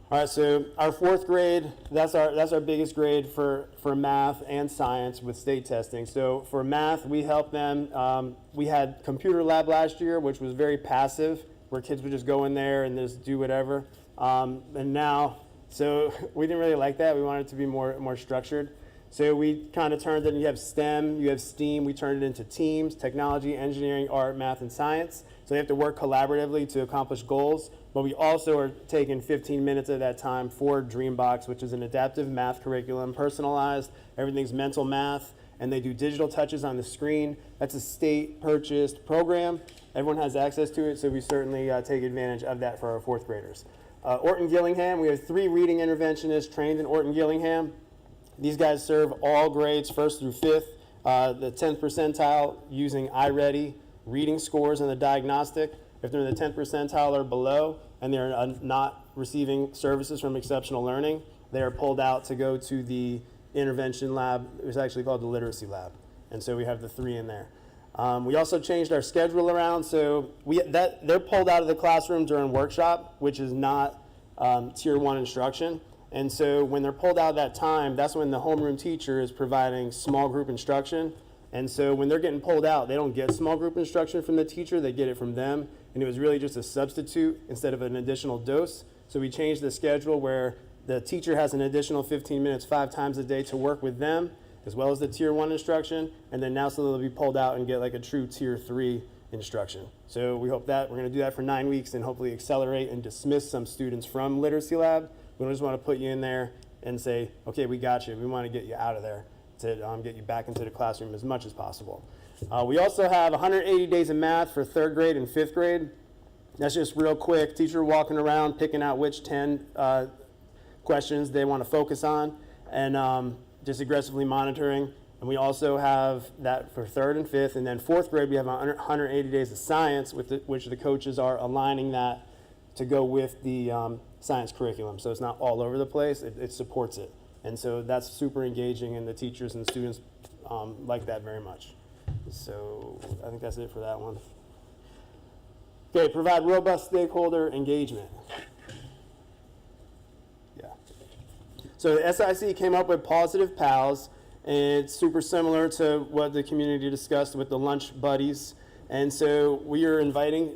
Speaker 6: All right, so our fourth grade, that's our biggest grade for math and science with state testing. So for math, we helped them. We had computer lab last year, which was very passive, where kids would just go in there and just do whatever. And now, so we didn't really like that. We wanted it to be more structured. So we kind of turned it, you have STEM, you have STEAM, we turned it into teams, technology, engineering, art, math, and science. So they have to work collaboratively to accomplish goals. But we also are taking 15 minutes of that time for Dreambox, which is an adaptive math curriculum, personalized, everything's mental math, and they do digital touches on the screen. That's a state-purchased program. Everyone has access to it, so we certainly take advantage of that for our fourth graders. Orton Gillingham, we have 3 reading interventionists trained in Orton Gillingham. These guys serve all grades, 1st through 5th. The 10th percentile using iReady reading scores in the diagnostic. If they're in the 10th percentile or below and they're not receiving services from exceptional learning, they are pulled out to go to the intervention lab. It's actually called the literacy lab. And so we have the 3 in there. We also changed our schedule around. So they're pulled out of the classroom during workshop, which is not tier 1 instruction. And so when they're pulled out of that time, that's when the homeroom teacher is providing small group instruction. And so when they're getting pulled out, they don't get small group instruction from the teacher, they get it from them. And it was really just a substitute instead of an additional dose. So we changed the schedule where the teacher has an additional 15 minutes 5 times a day to work with them, as well as the tier 1 instruction. And then now so they'll be pulled out and get like a true tier 3 instruction. So we hope that we're going to do that for 9 weeks and hopefully accelerate and dismiss some students from literacy lab. We don't just want to put you in there and say, okay, we got you. We want to get you out of there to get you back into the classroom as much as possible. We also have 180 days of math for 3rd grade and 5th grade. That's just real quick. Teacher walking around, picking out which 10 questions they want to focus on and just aggressively monitoring. And we also have that for 3rd and 5th. And then 4th grade, we have 180 days of science, which the coaches are aligning that to go with the science curriculum. So it's not all over the place, it supports it. And so that's super engaging and the teachers and students like that very much. So I think that's it for that one. Okay, provide robust stakeholder engagement. Yeah. So the SIC came up with Positive Pals, and it's super similar to what the community discussed with the lunch buddies. And so we are inviting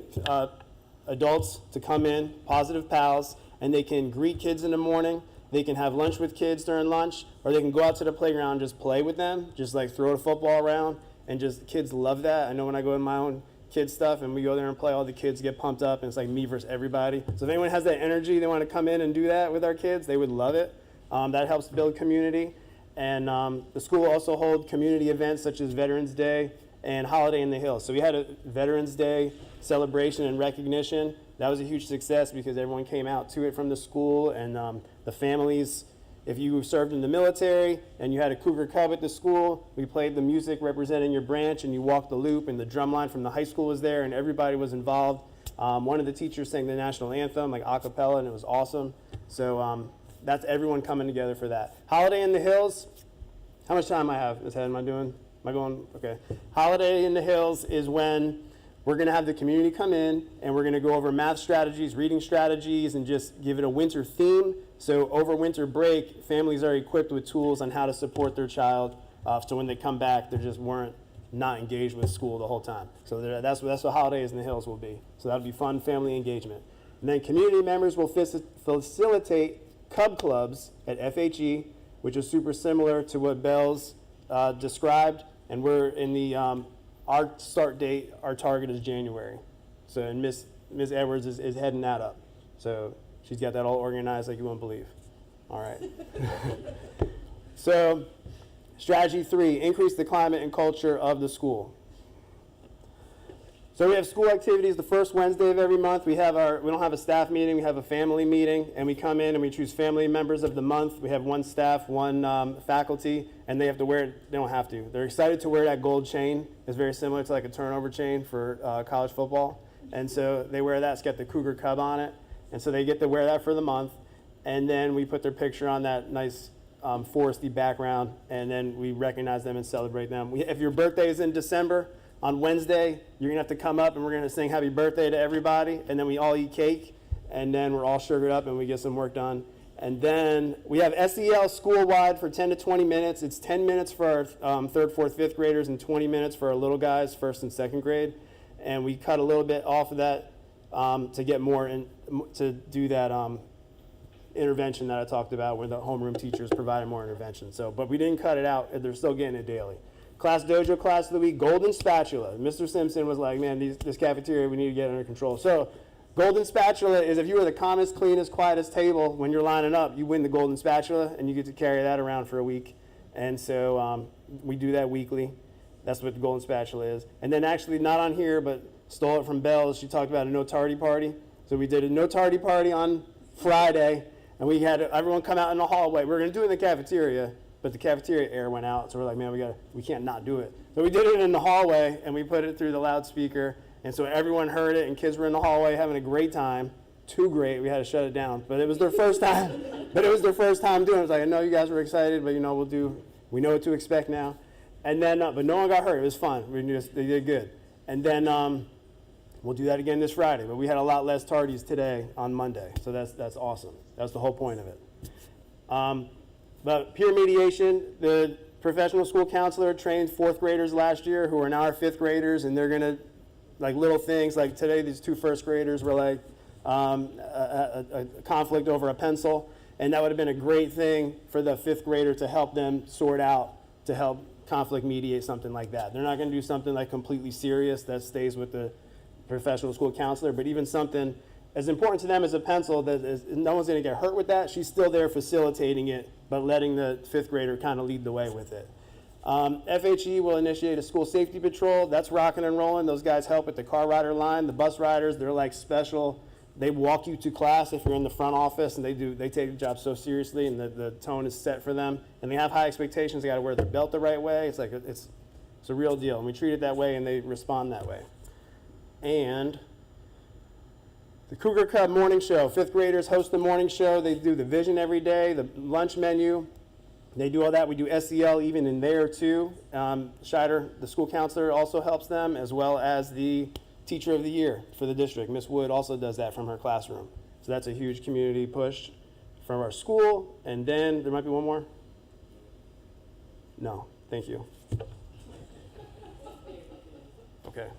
Speaker 6: adults to come in, Positive Pals, and they can greet kids in the morning. They can have lunch with kids during lunch, or they can go out to the playground and just play with them, just like throw the football around, and just kids love that. I know when I go in my own kids stuff and we go there and play, all the kids get pumped up, and it's like me versus everybody. So if anyone has that energy, they want to come in and do that with our kids, they would love it. That helps build community. And the school also holds community events such as Veterans Day and Holiday in the Hills. So we had a Veterans Day celebration and recognition. That was a huge success because everyone came out to it from the school, and the families, if you served in the military and you had a Cougar Cub at the school, we played the music representing your branch, and you walked the loop, and the drum line from the high school was there, and everybody was involved. One of the teachers sang the national anthem, like a cappella, and it was awesome. So that's everyone coming together for that. Holiday in the Hills, how much time I have? Am I going? Okay. Holiday in the Hills is when we're going to have the community come in, and we're going to go over math strategies, reading strategies, and just give it a winter theme. So over winter break, families are equipped with tools on how to support their child. So when they come back, they just weren't not engaged with school the whole time. So that's what Holidays in the Hills will be. So that'll be fun family engagement. And then community members will facilitate Cub Clubs at FHE, which is super similar to what Bells described. And we're in the our start date, our target is January. So, and Ms. Edwards is heading that up. So she's got that all organized like you won't believe. All right. So, strategy 3, increase the climate and culture of the school. So we have school activities the first Wednesday of every month. We don't have a staff meeting, we have a family meeting, and we come in and we choose family members of the month. We have one staff, one faculty, and they have to wear it. They don't have to. They're excited to wear that gold chain. It's very similar to like a turnover chain for college football. And so they wear that. It's got the Cougar Cub on it. And so they get to wear that for the month. And then we put their picture on that nice foresty background, and then we recognize them and celebrate them. If your birthday is in December, on Wednesday, you're going to have to come up and we're going to sing happy birthday to everybody, and then we all eat cake, and then we're all sugared up and we get some work done. And then we have SEL school-wide for 10 to 20 minutes. It's 10 minutes for our 3rd, 4th, 5th graders and 20 minutes for our little guys, 1st and 2nd grade. And we cut a little bit off of that to get more to do that intervention that I talked about where the homeroom teachers provided more intervention. So, but we didn't cut it out. They're still getting it daily. Class Dojo class of the week, Golden Spatula. Mr. Simpson was like, man, this cafeteria, we need to get under control. So Golden Spatula is if you were the calmest, cleanest, quietest table when you're lining up, you win the Golden Spatula, and you get to carry that around for a week. And so we do that weekly. That's what the Golden Spatula is. And then actually not on here, but stole it from Bells. She talked about a no tardy party. So we did a no tardy party on Friday, and we had everyone come out in the hallway. We were going to do it in the cafeteria, but the cafeteria air went out, so we're like, man, we can't not do it. So we did it in the hallway, and we put it through the loudspeaker, and so everyone heard it, and kids were in the hallway having a great time. Too great, we had to shut it down. But it was their first time. But it was their first time doing it. It was like, I know you guys were excited, but we know what to expect now. And then, but no one got hurt. It was fun. They did good. And then we'll do that again this Friday. But we had a lot less tardies today on Monday, so that's awesome. That's the whole point of it. But peer mediation, the professional school counselor trained 4th graders last year who are now our 5th graders, and they're gonna, like little things, like today these 2 1st graders were like a conflict over a pencil, and that would have been a great thing for the 5th grader to help them sort out, to help conflict mediate something like that. They're not gonna do something like completely serious that stays with the professional school counselor, but even something as important to them as a pencil, no one's going to get hurt with that. She's still there facilitating it, but letting the 5th grader kind of lead the way with it. FHE will initiate a school safety patrol. That's rocking and rolling. Those guys help with the car rider line. The bus riders, they're like special. They walk you to class if you're in the front office, and they take the job so seriously, and the tone is set for them. And they have high expectations. They got to wear their belt the right way. It's like it's a real deal, and we treat it that way, and they respond that way. And the Cougar Cub morning show. 5th graders host the morning show. They do the vision every day, the lunch menu. They do all that. We do SEL even in there too. Scheider, the school counselor, also helps them, as well as the teacher of the year for the district. Miss Wood also does that from her classroom. So that's a huge community push from our school. And then there might be one more. No, thank you. Okay.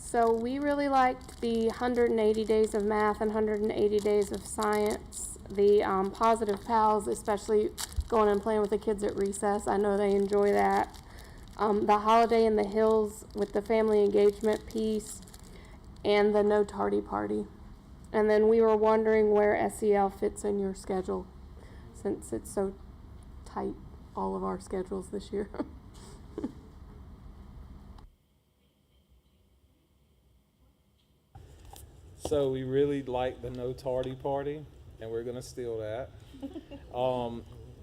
Speaker 11: So we really liked the 180 days of math and 180 days of science. The positive pals, especially going and playing with the kids at recess. I know they enjoy that. The holiday in the hills with the family engagement piece and the no tardy party. And then we were wondering where SEL fits in your schedule since it's so tight, all of our schedules this year.
Speaker 4: So we really like the no tardy party, and we're gonna steal that.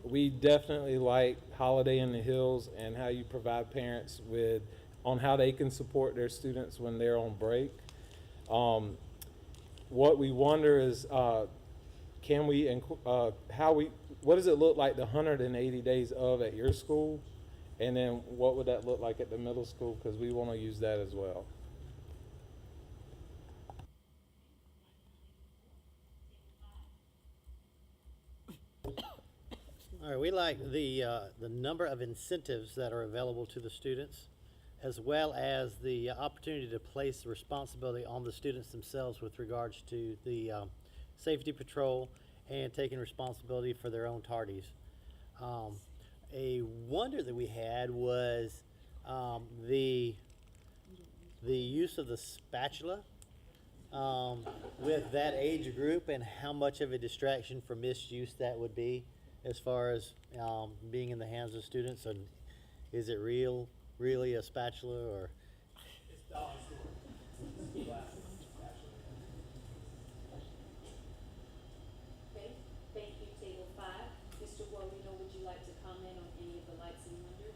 Speaker 4: We definitely like Holiday in the Hills and how you provide parents with on how they can support their students when they're on break. What we wonder is can we what does it look like the 180 days of at your school, and then what would that look like at the middle school, because we want to use that as well.
Speaker 12: All right, we like the number of incentives that are available to the students, as well as the opportunity to place the responsibility on the students themselves with regards to the safety patrol and taking responsibility for their own tardies. A wonder that we had was the use of the spatula with that age group, and how much of a distraction for misuse that would be as far as being in the hands of students. And is it really a spatula, or?
Speaker 1: Okay, thank you, table 5. Mr. Warlino, would you like to comment on any of the lights and wonders?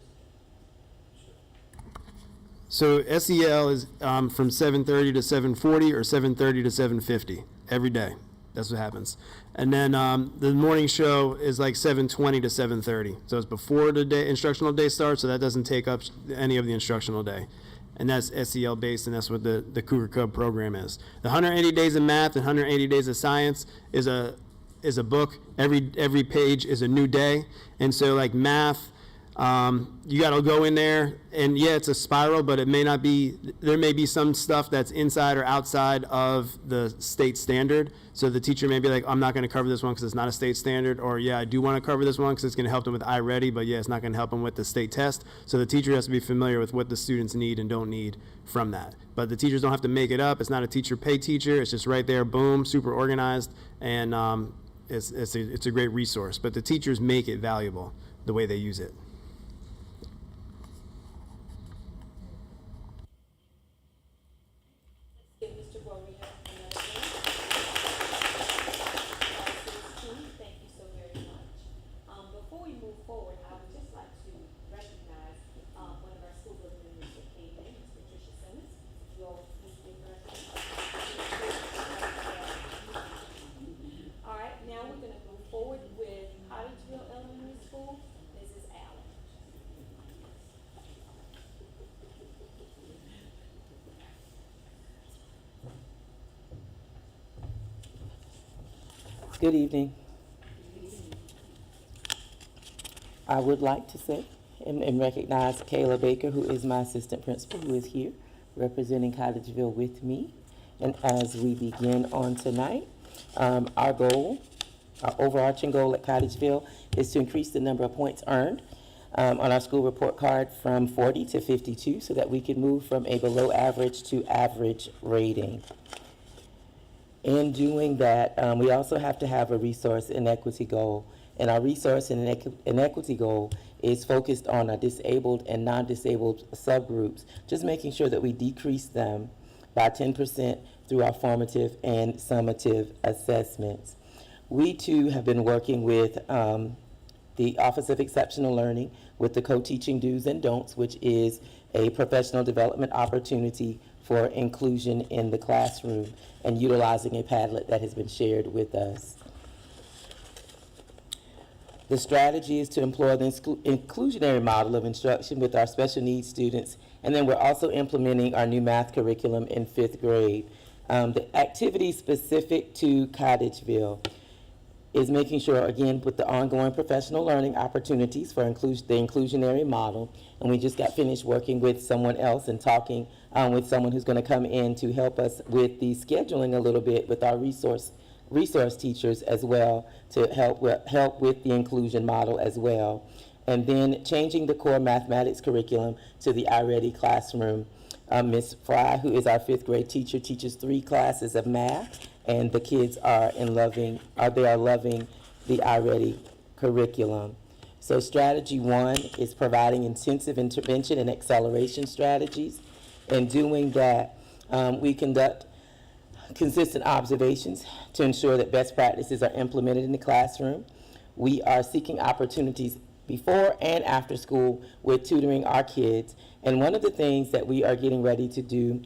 Speaker 6: So SEL is from 7:30 to 7:40 or 7:30 to 7:50 every day. That's what happens. And then the morning show is like 7:20 to 7:30. So it's before the day instructional day starts, so that doesn't take up any of the instructional day. And that's SEL based, and that's what the Cougar Cub program is. The 180 Days of Math and 180 Days of Science is a book. Every page is a new day. And so like math, you got to go in there, and yeah, it's a spiral, but it may not be, there may be some stuff that's inside or outside of the state standard. So the teacher may be like, I'm not going to cover this one because it's not a state standard, or yeah, I do want to cover this one because it's going to help them with iReady, but yeah, it's not going to help them with the state test. So the teacher has to be familiar with what the students need and don't need from that. But the teachers don't have to make it up. It's not a teacher pay teacher. It's just right there, boom, super organized, and it's a great resource. But the teachers make it valuable the way they use it.
Speaker 1: Mr. Boria, thank you so very much. Before we move forward, I would just like to recognize one of our school board members that came in, Ms. Patricia Simmons. You all please give her a hand. All right, now we're going to move forward with Cottageville Elementary School, Mrs. Allen.
Speaker 10: Good evening. I would like to say and recognize Kayla Baker, who is my assistant principal, who is here representing Cottageville with me. And as we begin on tonight, our overarching goal at Cottageville is to increase the number of points earned on our school report card from 40 to 52 so that we can move from a below average to average rating. In doing that, we also have to have a resource and equity goal. And our resource and equity goal is focused on our disabled and non-disabled subgroups, just making sure that we decrease them by 10% through our formative and summative assessments. We too have been working with the Office of Exceptional Learning with the Co-Teaching Do's and Don'ts, which is a professional development opportunity for inclusion in the classroom, and utilizing a Padlet that has been shared with us. The strategy is to employ the inclusionary model of instruction with our special needs students, and then we're also implementing our new math curriculum in 5th grade. The activity specific to Cottageville is making sure, again, with the ongoing professional learning opportunities for the inclusionary model, and we just got finished working with someone else and talking with someone who's going to come in to help us with the scheduling a little bit with our resource teachers as well, to help with the inclusion model as well. And then changing the core mathematics curriculum to the iReady classroom. Ms. Fry, who is our 5th grade teacher, teaches 3 classes of math, and the kids are loving the iReady curriculum. So strategy 1 is providing intensive intervention and acceleration strategies. In doing that, we conduct consistent observations to ensure that best practices are implemented in the classroom. We are seeking opportunities before and after school with tutoring our kids. And one of the things that we are getting ready to do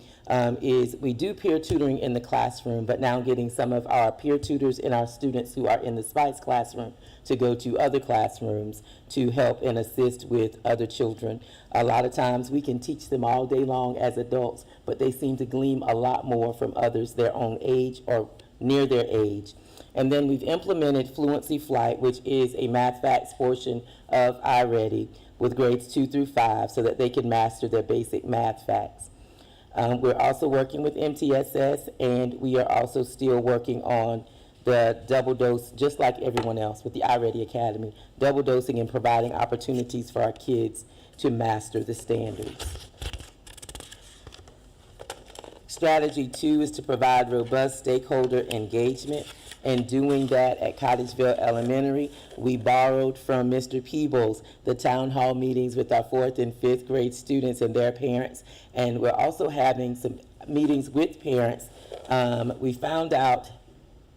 Speaker 10: is we do peer tutoring in the classroom, but now getting some of our peer tutors and our students who are in the SPICE classroom to go to other classrooms to help and assist with other children. A lot of times we can teach them all day long as adults, but they seem to glean a lot more from others their own age or near their age. And then we've implemented Fluency Flight, which is a math facts portion of iReady with grades 2 through 5 so that they can master their basic math facts. We're also working with MTSS, and we are also still working on the double dose, just like everyone else with the iReady Academy, double dosing and providing opportunities for our kids to master the standards. Strategy 2 is to provide robust stakeholder engagement. And doing that at Cottageville Elementary, we borrowed from Mr. Peebles the town hall meetings with our 4th and 5th grade students and their parents. And we're also having some meetings with parents. We found out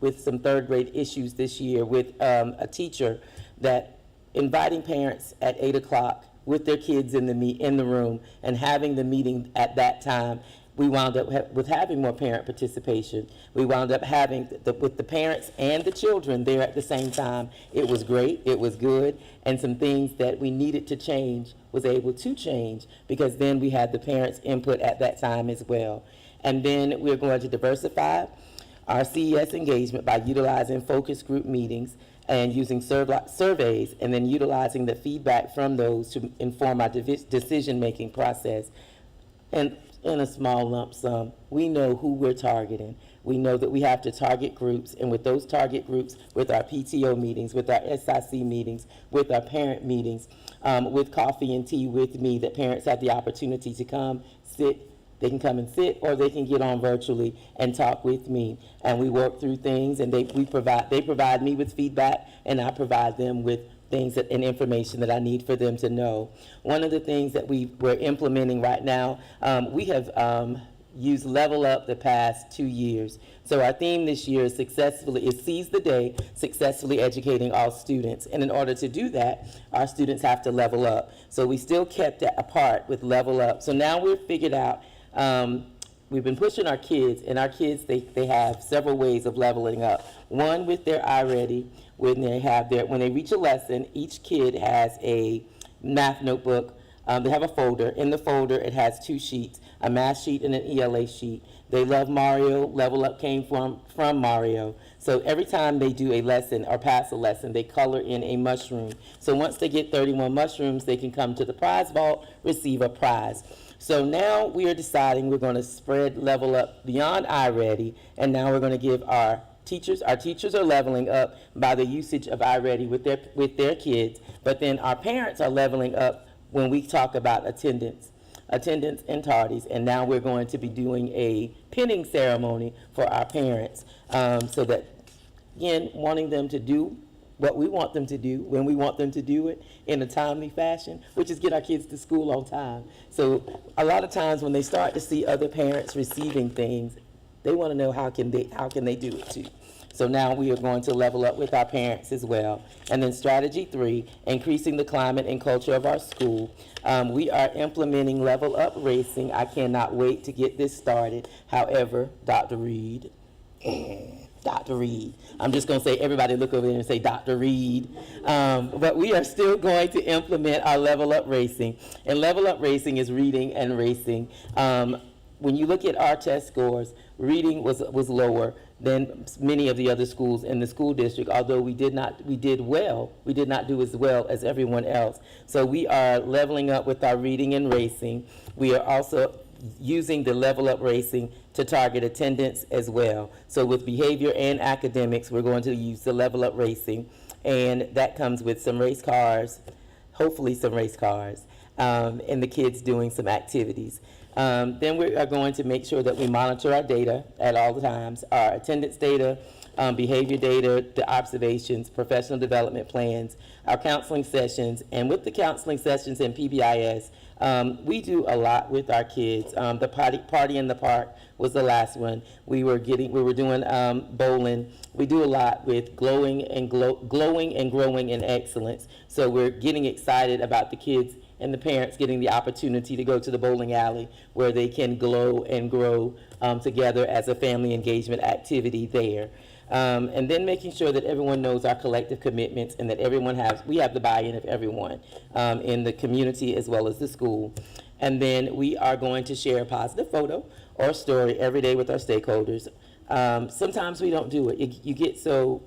Speaker 10: with some 3rd grade issues this year with a teacher that inviting parents at 8 o'clock with their kids in the room and having the meeting at that time. We wound up with having more parent participation. We wound up having with the parents and the children there at the same time. It was great, it was good, and some things that we needed to change was able to change because then we had the parents' input at that time as well. And then we're going to diversify our CES engagement by utilizing focus group meetings and using surveys, and then utilizing the feedback from those to inform our decision-making process. And in a small lump sum, we know who we're targeting. We know that we have to target groups, and with those target groups, with our PTO meetings, with our SIC meetings, with our parent meetings, with coffee and tea with me, that parents have the opportunity to come, sit. They can come and sit, or they can get on virtually and talk with me. And we work through things, and they provide me with feedback, and I provide them with things and information that I need for them to know. One of the things that we're implementing right now, we have used Level Up the past 2 years. So our theme this year is Seize the Day, Successfully Educating All Students. And in order to do that, our students have to level up. So we still kept that apart with Level Up. So now we've figured out, we've been pushing our kids, and our kids, they have several ways of leveling up. One, with their iReady, when they reach a lesson, each kid has a math notebook. They have a folder. In the folder, it has 2 sheets, a math sheet and an ELA sheet. They love Mario. Level Up came from Mario. So every time they do a lesson or pass a lesson, they color in a mushroom. So once they get 31 mushrooms, they can come to the prize vault, receive a prize. So now we are deciding we're going to spread Level Up beyond iReady, and now we're going to give our teachers are leveling up by the usage of iReady with their kids, but then our parents are leveling up when we talk about attendance and tardies, and now we're going to be doing a pinning ceremony for our parents, so that, again, wanting them to do what we want them to do when we want them to do it in a timely fashion, which is get our kids to school on time. So a lot of times when they start to see other parents receiving things, they want to know how can they do it too. So now we are going to level up with our parents as well. And then strategy 3, increasing the climate and culture of our school. We are implementing Level Up Racing. I cannot wait to get this started. However, Dr. Reed, I'm just going to say, everybody look over there and say, Dr. Reed. But we are still going to implement our Level Up Racing. And Level Up Racing is reading and racing. When you look at our test scores, reading was lower than many of the other schools in the school district, although we did not do as well as everyone else. So we are leveling up with our reading and racing. We are also using the Level Up Racing to target attendance as well. So with behavior and academics, we're going to use the Level Up Racing, and that comes with some race cars, hopefully some race cars, and the kids doing some activities. Then we are going to make sure that we monitor our data at all the times, our attendance data, behavior data, the observations, professional development plans, our counseling sessions, and with the counseling sessions and PBIS, we do a lot with our kids. The party in the park was the last one. We were doing bowling. We do a lot with glowing and growing in excellence. So we're getting excited about the kids and the parents getting the opportunity to go to the bowling alley where they can glow and grow together as a family engagement activity there. And then making sure that everyone knows our collective commitments and that we have the buy-in of everyone in the community as well as the school. And then we are going to share a positive photo or story every day with our stakeholders. Sometimes we don't do it. You get so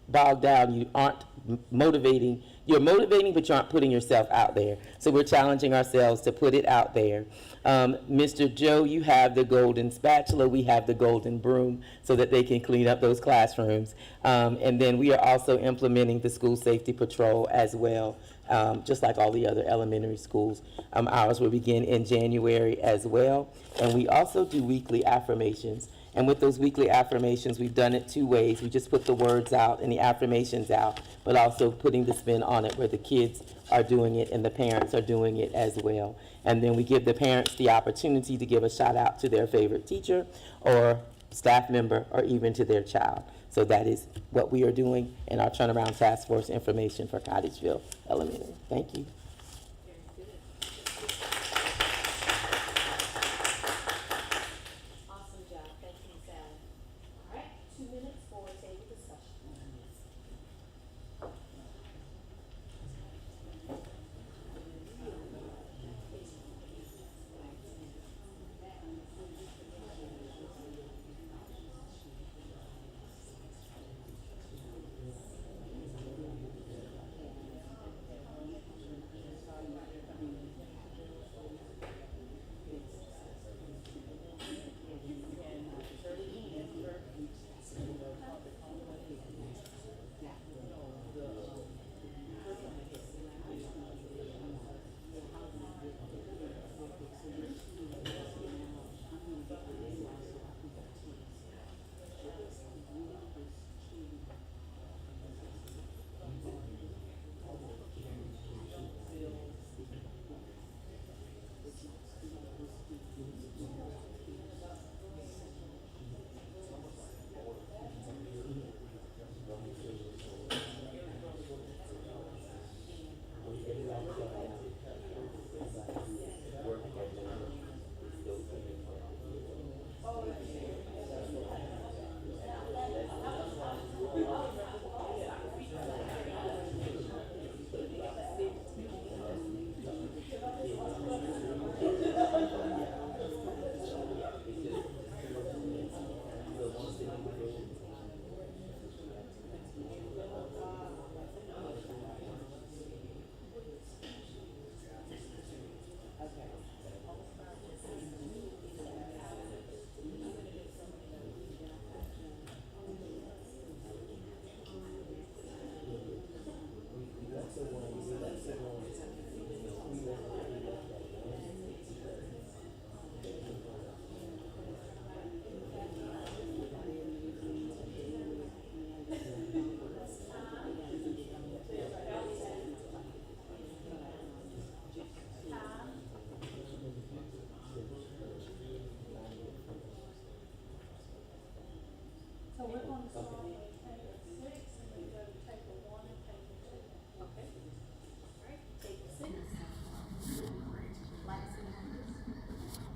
Speaker 10: bogged down, you aren't motivating. You're motivating, but you aren't putting yourself out there. So we're challenging ourselves to put it out there. Mr. Joe, you have the golden spatula. We have the golden broom so that they can clean up those classrooms. And then we are also implementing the school safety patrol as well, just like all the other elementary schools. Ours will begin in January as well. And we also do weekly affirmations. And with those weekly affirmations, we've done it 2 ways. We just put the words out and the affirmations out, but also putting the spin on it where the kids are doing it and the parents are doing it as well. And then we give the parents the opportunity to give a shout out to their favorite teacher or staff member or even to their child. So that is what we are doing in our turnaround task force information for Cottageville Elementary. Thank you.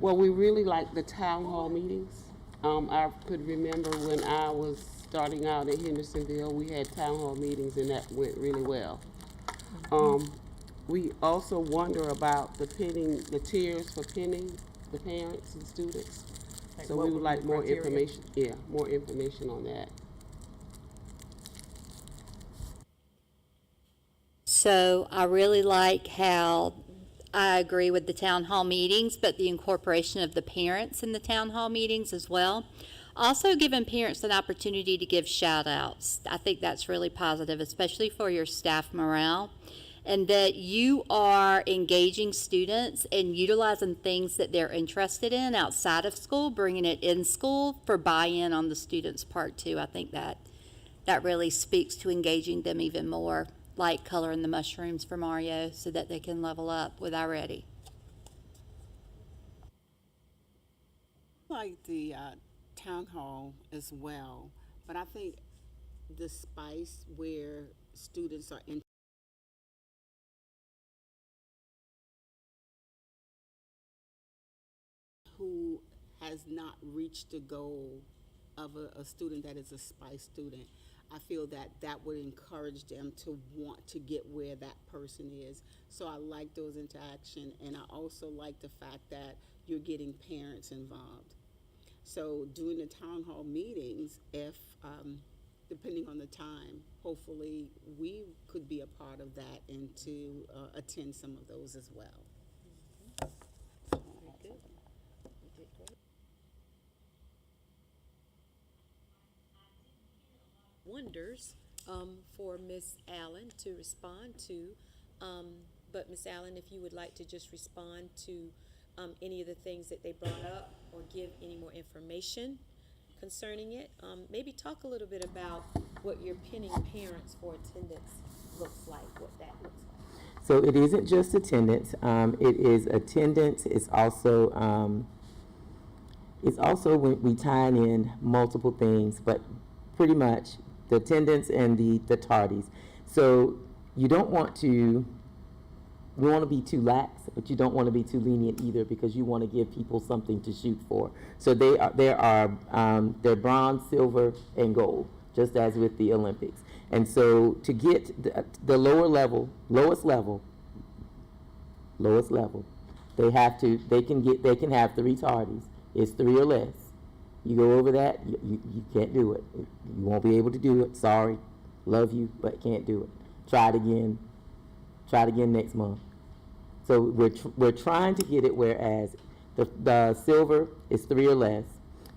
Speaker 13: Well, we really like the town hall meetings. I could remember when I was starting out in Hendersonville, we had town hall meetings and that went really well. We also wonder about the tiers for pinning the parents and students. So we would like more information, more information on that.
Speaker 2: So I really like how I agree with the town hall meetings, but the incorporation of the parents in the town hall meetings as well. Also giving parents an opportunity to give shout outs. I think that's really positive, especially for your staff morale. And that you are engaging students and utilizing things that they're interested in outside of school, bringing it in school for buy-in on the students' part too. I think that really speaks to engaging them even more, like coloring the mushrooms for Mario so that they can level up with iReady.
Speaker 14: Like the town hall as well, but I think the spice where students are in who has not reached the goal of a student that is a SPICE student, I feel that that would encourage them to want to get where that person is. So I like those interaction, and I also like the fact that you're getting parents involved. So during the town hall meetings, if depending on the time, hopefully we could be a part of that and to attend some of those as well.
Speaker 1: Wonders for Ms. Allen to respond to, but Ms. Allen, if you would like to just respond to any of the things that they brought up or give any more information concerning it, maybe talk a little bit about what your pinning parents for attendance looks like, what that looks like.
Speaker 10: So it isn't just attendance. It is attendance. It's also when we tie in multiple things, but pretty much the attendance and the tardies. So you don't want to be too lax, but you don't want to be too lenient either, because you want to give people something to shoot for. So they're bronze, silver, and gold, just as with the Olympics. And so to get the lowest level, they can have 3 tardies. It's 3 or less. You go over that, you can't do it. You won't be able to do it. Sorry, love you, but can't do it. Try it again. Try it again next month. So we're trying to get it, whereas the silver is 3 or less,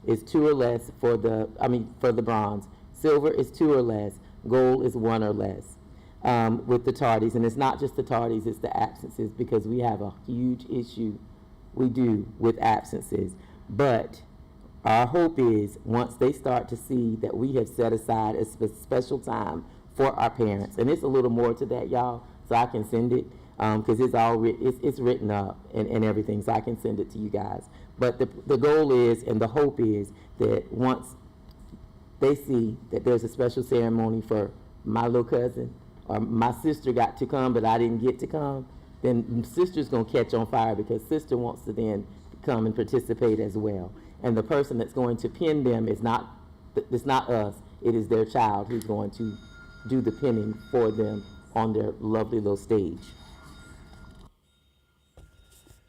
Speaker 10: is 2 or less for the bronze. Silver is 2 or less. Gold is 1 or less. With the tardies, and it's not just the tardies, it's the absences, because we have a huge issue with absences. But our hope is once they start to see that we have set aside a special time for our parents, and it's a little more to that, y'all, so I can send it, because it's written up and everything, so I can send it to you guys. But the goal is, and the hope is, that once they see that there's a special ceremony for my little cousin, or my sister got to come but I didn't get to come, then sister's gonna catch on fire, because sister wants to then come and participate as well. And the person that's going to pin them it's not us, it is their child who's going to do the pinning for them on their lovely little stage.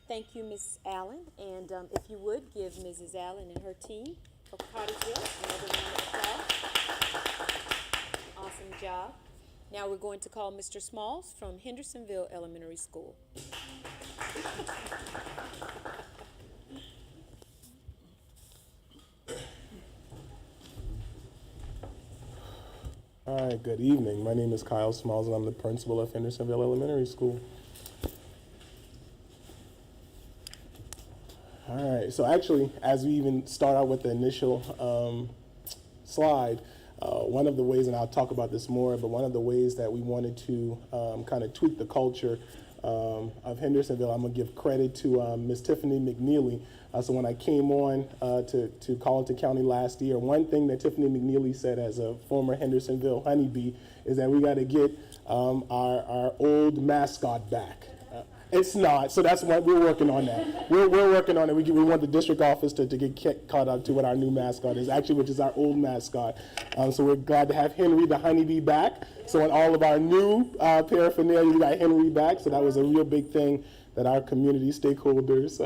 Speaker 1: Thank you, Ms. Allen, and if you would give Mrs. Allen and her team for Cartersville another round of applause. Awesome job. Now we're going to call Mr. Smalls from Hendersonville Elementary School.
Speaker 15: All right, good evening. My name is Kyle Smalls, and I'm the principal of Hendersonville Elementary School. All right, so actually, as we even start out with the initial slide, one of the ways, and I'll talk about this more, but one of the ways that we wanted to kind of tweak the culture of Hendersonville, I'm gonna give credit to Ms. Tiffany McNeely. So when I came on to Colleton County last year, one thing that Tiffany McNeely said as a former Hendersonville honeybee is that we got to get our old mascot back. It's not, so that's why we're working on that. We're working on it. We want the district office to get caught up to what our new mascot is, actually, which is our old mascot. So we're glad to have Henry the honeybee back. So in all of our new paraphernalia, we got Henry back. So that was a real big thing that our community stakeholders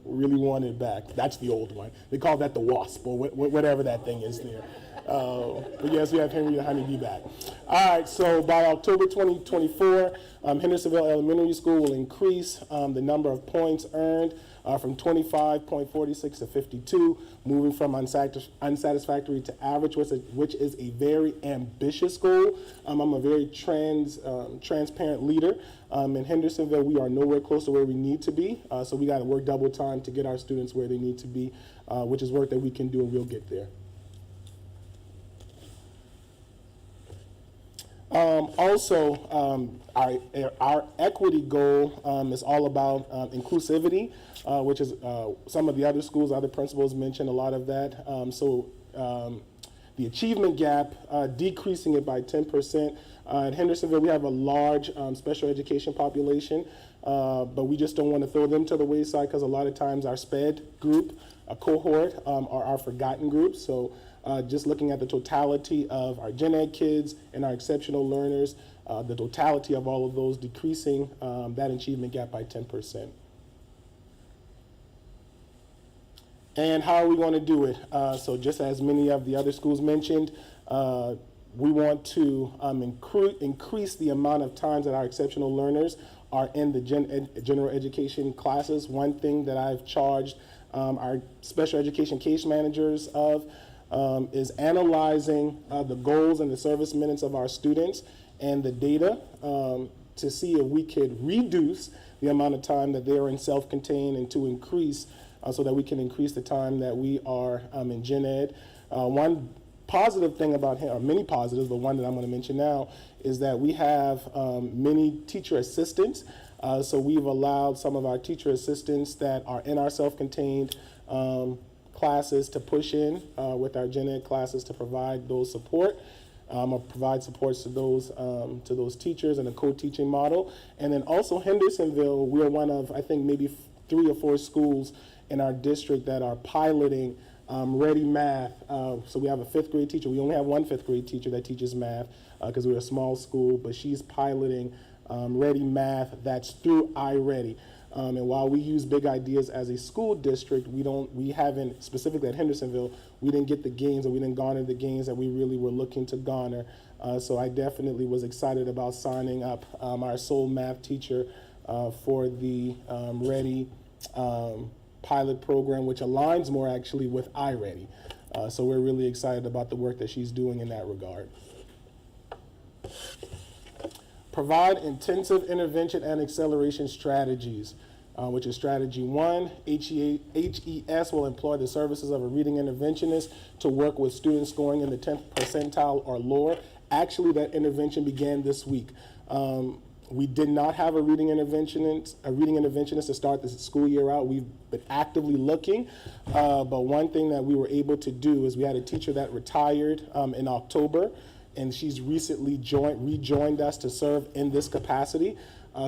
Speaker 15: really wanted back. That's the old one. They call that the wasp, or whatever that thing is there. But yes, we have Henry the honeybee back. All right, so by October 2024, Hendersonville Elementary School will increase the number of points earned from 25.46 to 52, moving from unsatisfactory to average, which is a very ambitious goal. I'm a very transparent leader. In Hendersonville, we are nowhere close to where we need to be, so we got to work double time to get our students where they need to be, which is work that we can do, and we'll get there. Also, our equity goal is all about inclusivity, which is some of the other schools, other principals mentioned a lot of that. The achievement gap, decreasing it by 10%. In Hendersonville, we have a large special education population, but we just don't want to throw them to the wayside because a lot of times our SPED group, a cohort, are our forgotten groups. So just looking at the totality of our gen ed kids and our exceptional learners, the totality of all of those decreasing that achievement gap by 10%. And how are we going to do it? So just as many of the other schools mentioned, we want to increase the amount of times that our exceptional learners are in the general education classes. One thing that I've charged our special education case managers of is analyzing the goals and the service minutes of our students and the data to see if we could reduce the amount of time that they're in self-contained and to increase so that we can increase the time that we are in gen ed. One positive thing about him, or many positives, but one that I'm going to mention now, is that we have many teacher assistants. So we've allowed some of our teacher assistants that are in our self-contained classes to push in with our gen ed classes to provide those support, or provide supports to those teachers in a co-teaching model. And then also Hendersonville, we're one of, I think, maybe 3 or 4 schools in our district that are piloting Ready Math. So we have a 5th grade teacher. We only have one 5th grade teacher that teaches math because we're a small school, but she's piloting Ready Math that's through iReady. And while we use Big Ideas as a school district, we haven't, specifically at Hendersonville, we didn't get the gains, or we didn't garner the gains that we really were looking to garner. So I definitely was excited about signing up our sole math teacher for the Ready pilot program, which aligns more actually with iReady. So we're really excited about the work that she's doing in that regard. Provide intensive intervention and acceleration strategies, which is strategy 1. HES will employ the services of a reading interventionist to work with students scoring in the 10th percentile or lower. Actually, that intervention began this week. We did not have a reading interventionist to start this school year out. We've been actively looking, but one thing that we were able to do is we had a teacher that retired in October, and she's recently rejoined us to serve in this capacity.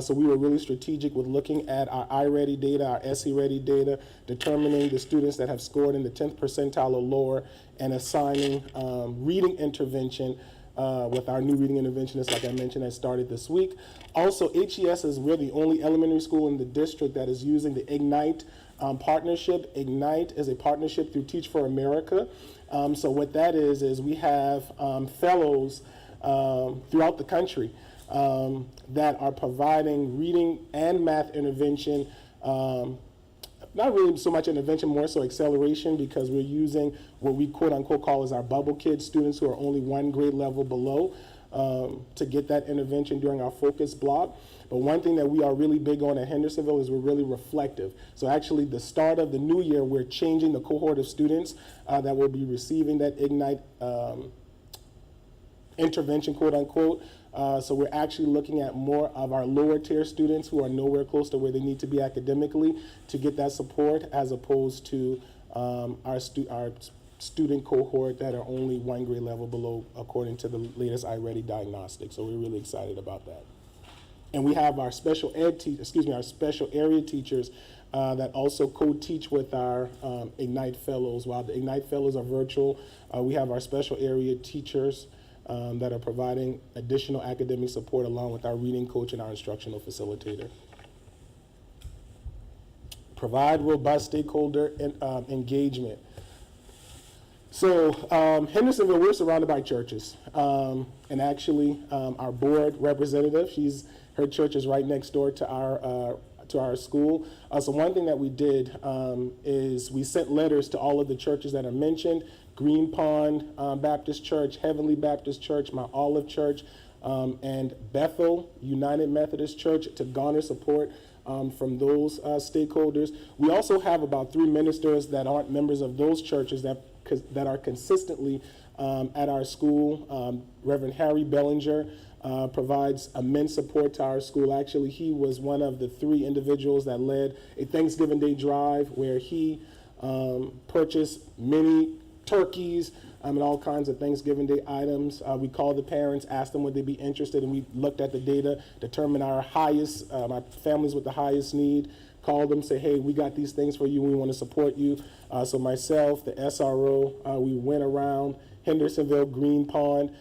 Speaker 15: So we were really strategic with looking at our iReady data, our SE-Ready data, determining the students that have scored in the 10th percentile or lower, and assigning reading intervention with our new reading interventionist, like I mentioned, that started this week. Also, HES we're the only elementary school in the district that is using the Ignite partnership. Ignite is a partnership through Teach for America. So what that is we have fellows throughout the country that are providing reading and math intervention, not really so much intervention, more so acceleration, because we're using what we quote unquote call as our bubble kids, students who are only 1 grade level below, to get that intervention during our focus block. But one thing that we are really big on at Hendersonville is we're really reflective. So actually the start of the new year, we're changing the cohort of students that will be receiving that Ignite intervention, quote unquote. So we're actually looking at more of our lower tier students who are nowhere close to where they need to be academically to get that support, as opposed to our student cohort that are only 1 grade level below according to the latest iReady diagnostic. So we're really excited about that. And we have our special our special area teachers that also co-teach with our Ignite Fellows. While the Ignite Fellows are virtual, we have our special area teachers that are providing additional academic support along with our reading coach and our instructional facilitator. Provide robust stakeholder engagement. So Hendersonville, we're surrounded by churches. And actually, our board representative, her church is right next door to our school. So one thing that we did is we sent letters to all of the churches that are mentioned: Green Pond Baptist Church, Heavenly Baptist Church, Mount Olive Church, and Bethel United Methodist Church, to garner support from those stakeholders. We also have about 3 ministers that aren't members of those churches that are consistently at our school. Reverend Harry Bellinger provides immense support to our school. Actually, he was one of the 3 individuals that led a Thanksgiving Day drive where he purchased many turkeys and all kinds of Thanksgiving Day items. We called the parents, asked them would they be interested, and we looked at the data, determined our families with the highest need, called them, say, hey, we got these things for you, we want to support you. So myself, the SRO, we went around Hendersonville, Green Pond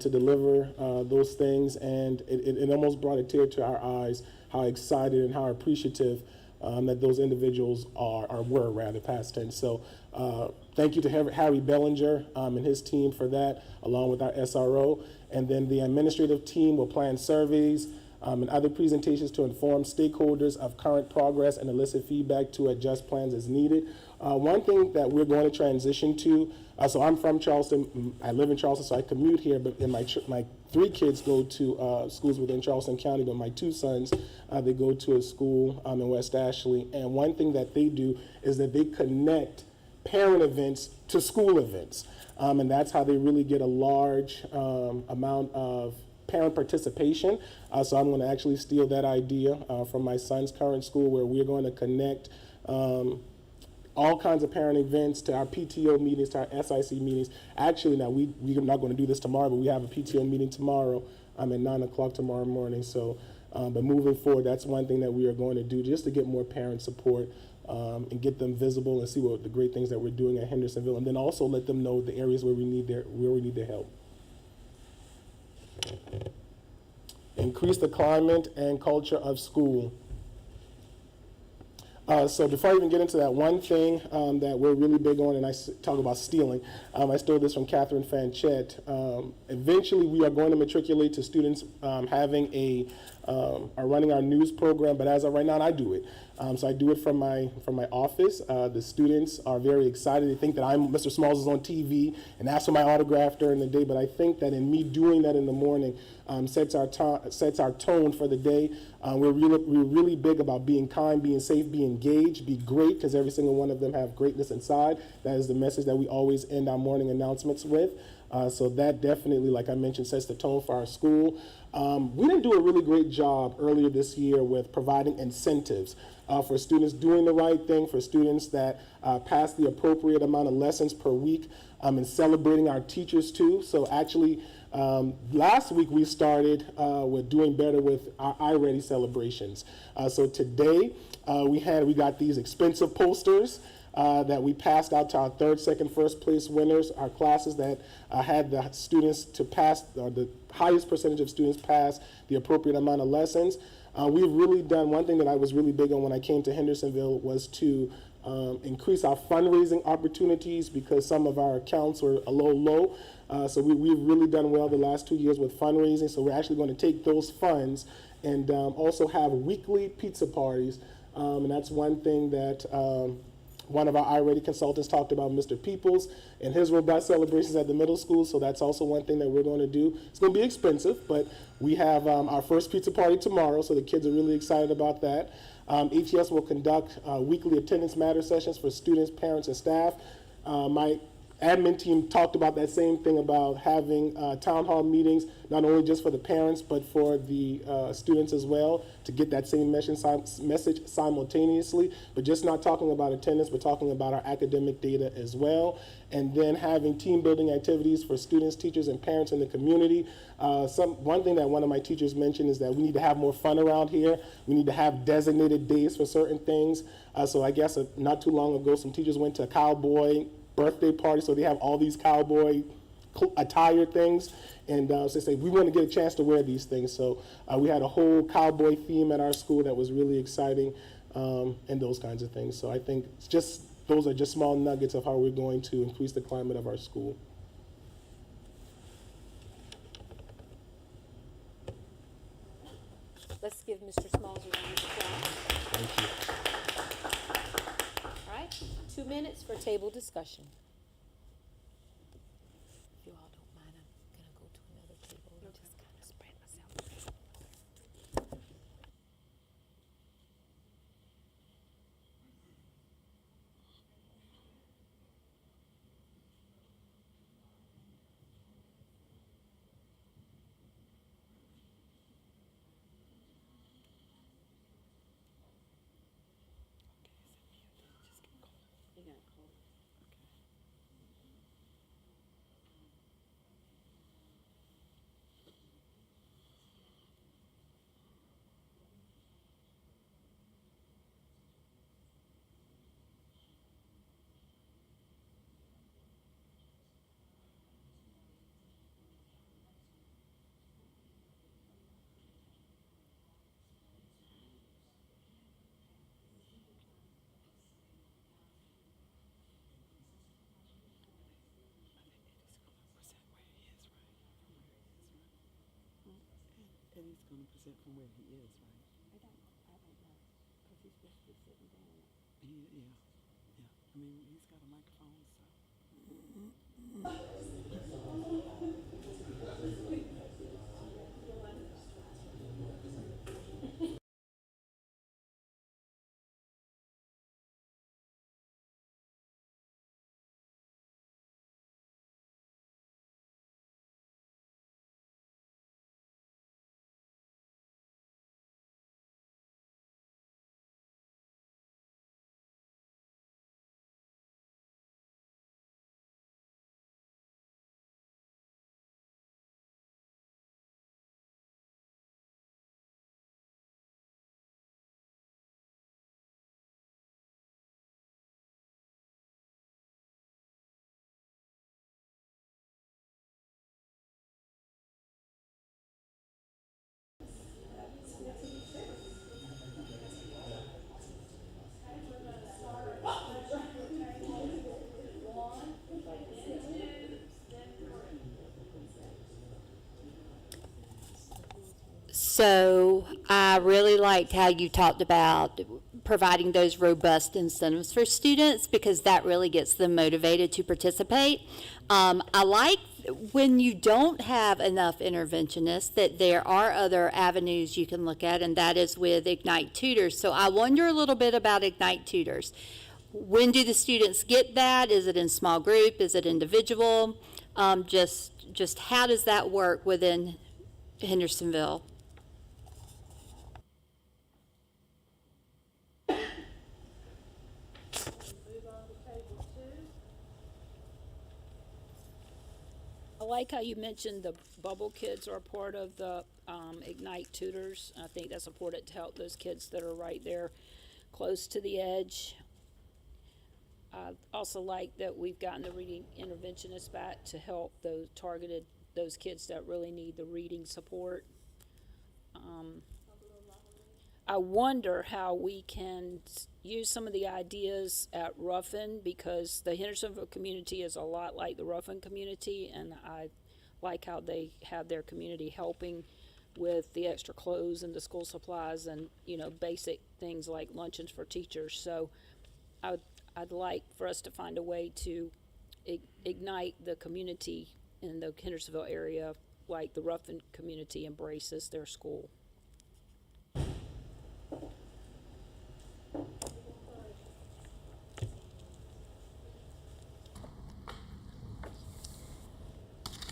Speaker 15: to deliver those things, and it almost brought a tear to our eyes how excited and how appreciative that those individuals were past tense. So thank you to Harry Bellinger and his team for that, along with our SRO. And then the administrative team will plan surveys and other presentations to inform stakeholders of current progress and elicit feedback to adjust plans as needed. One thing that we're going to transition to, so I'm from Charleston, I live in Charleston, so I commute here, but my 3 kids go to schools within Charleston County, but my 2 sons, they go to a school in West Ashley. And one thing that they do is that they connect parent events to school events. And that's how they really get a large amount of parent participation. So I'm going to actually steal that idea from my son's current school, where we're going to connect all kinds of parent events to our PTO meetings, to our SIC meetings. Actually, now we're not going to do this tomorrow, but we have a PTO meeting tomorrow at 9 o'clock tomorrow morning. So, but moving forward, that's one thing that we are going to do just to get more parent support and get them visible and see what the great things that we're doing at Hendersonville, and then also let them know the areas where we need their help. Increase the climate and culture of school. So before I even get into that, one thing that we're really big on, and I talk about stealing, I stole this from Catherine Fanchette. Eventually, we are going to matriculate to students having are running our news program, but as of right now, I do it. So I do it from my office. The students are very excited. They think that Mr. Smalls is on TV and ask for my autograph during the day, but I think that in me doing that in the morning sets our tone for the day. We're really big about being kind, being safe, be engaged, be great, because every single one of them have greatness inside. That is the message that we always end our morning announcements with. So that definitely, like I mentioned, sets the tone for our school. We didn't do a really great job earlier this year with providing incentives for students doing the right thing, for students that pass the appropriate amount of lessons per week, and celebrating our teachers too. So actually, last week we started with doing better with our iReady celebrations. So today we got these expensive posters that we passed out to our 3rd, 2nd, 1st place winners, our classes that had the students to pass, or the highest percentage of students pass the appropriate amount of lessons. We've really done, one thing that I was really big on when I came to Hendersonville was to increase our fundraising opportunities, because some of our accounts were a little low. So we've really done well the last 2 years with fundraising. So we're actually going to take those funds and also have weekly pizza parties. And that's one thing that one of our iReady consultants talked about, Mr. Peoples, and his robust celebrations at the middle school. So that's also one thing that we're going to do. It's going to be expensive, but we have our first pizza party tomorrow, so the kids are really excited about that. ATS will conduct weekly attendance matter sessions for students, parents, and staff. My admin team talked about that same thing about having town hall meetings, not only just for the parents, but for the students as well, to get that same message simultaneously, but just not talking about attendance, but talking about our academic data as well. And then having team building activities for students, teachers, and parents in the community. One thing that one of my teachers mentioned is that we need to have more fun around here. We need to have designated days for certain things. So I guess not too long ago, some teachers went to a cowboy birthday party, so they have all these cowboy attire things, and so they say we want to get a chance to wear these things. So we had a whole cowboy theme at our school that was really exciting, and those kinds of things. So I think it's just those are just small nuggets of how we're going to increase the climate of our school.
Speaker 1: Let's give Mr. Smalls a round of applause.
Speaker 15: Thank you.
Speaker 1: All right, 2 minutes for table discussion. If you all don't mind, I'm gonna go to another table and just kind of spread myself.
Speaker 13: And he's gonna present from where he is, right? I don't know, because he's supposed to be sitting down. Yeah. I mean, he's got a microphone, so.
Speaker 2: So I really liked how you talked about providing those robust incentives for students, because that really gets them motivated to participate. I like when you don't have enough interventionists that there are other avenues you can look at, and that is with Ignite Tutors. So I wonder a little bit about Ignite Tutors. When do the students get that? Is it in small group? Is it individual? Just how does that work within Hendersonville?
Speaker 9: I like how you mentioned the Bubble Kids are a part of the Ignite Tutors. I think that's important to help those kids that are right there close to the edge. I also like that we've gotten the reading interventionists back to help those kids that really need the reading support. I wonder how we can use some of the ideas at Ruffin, because the Hendersonville community is a lot like the Ruffin community, and I like how they have their community helping with the extra clothes and the school supplies and, basic things like luncheons for teachers. So I'd like for us to find a way to ignite the community in the Hendersonville area like the Ruffin community embraces their school.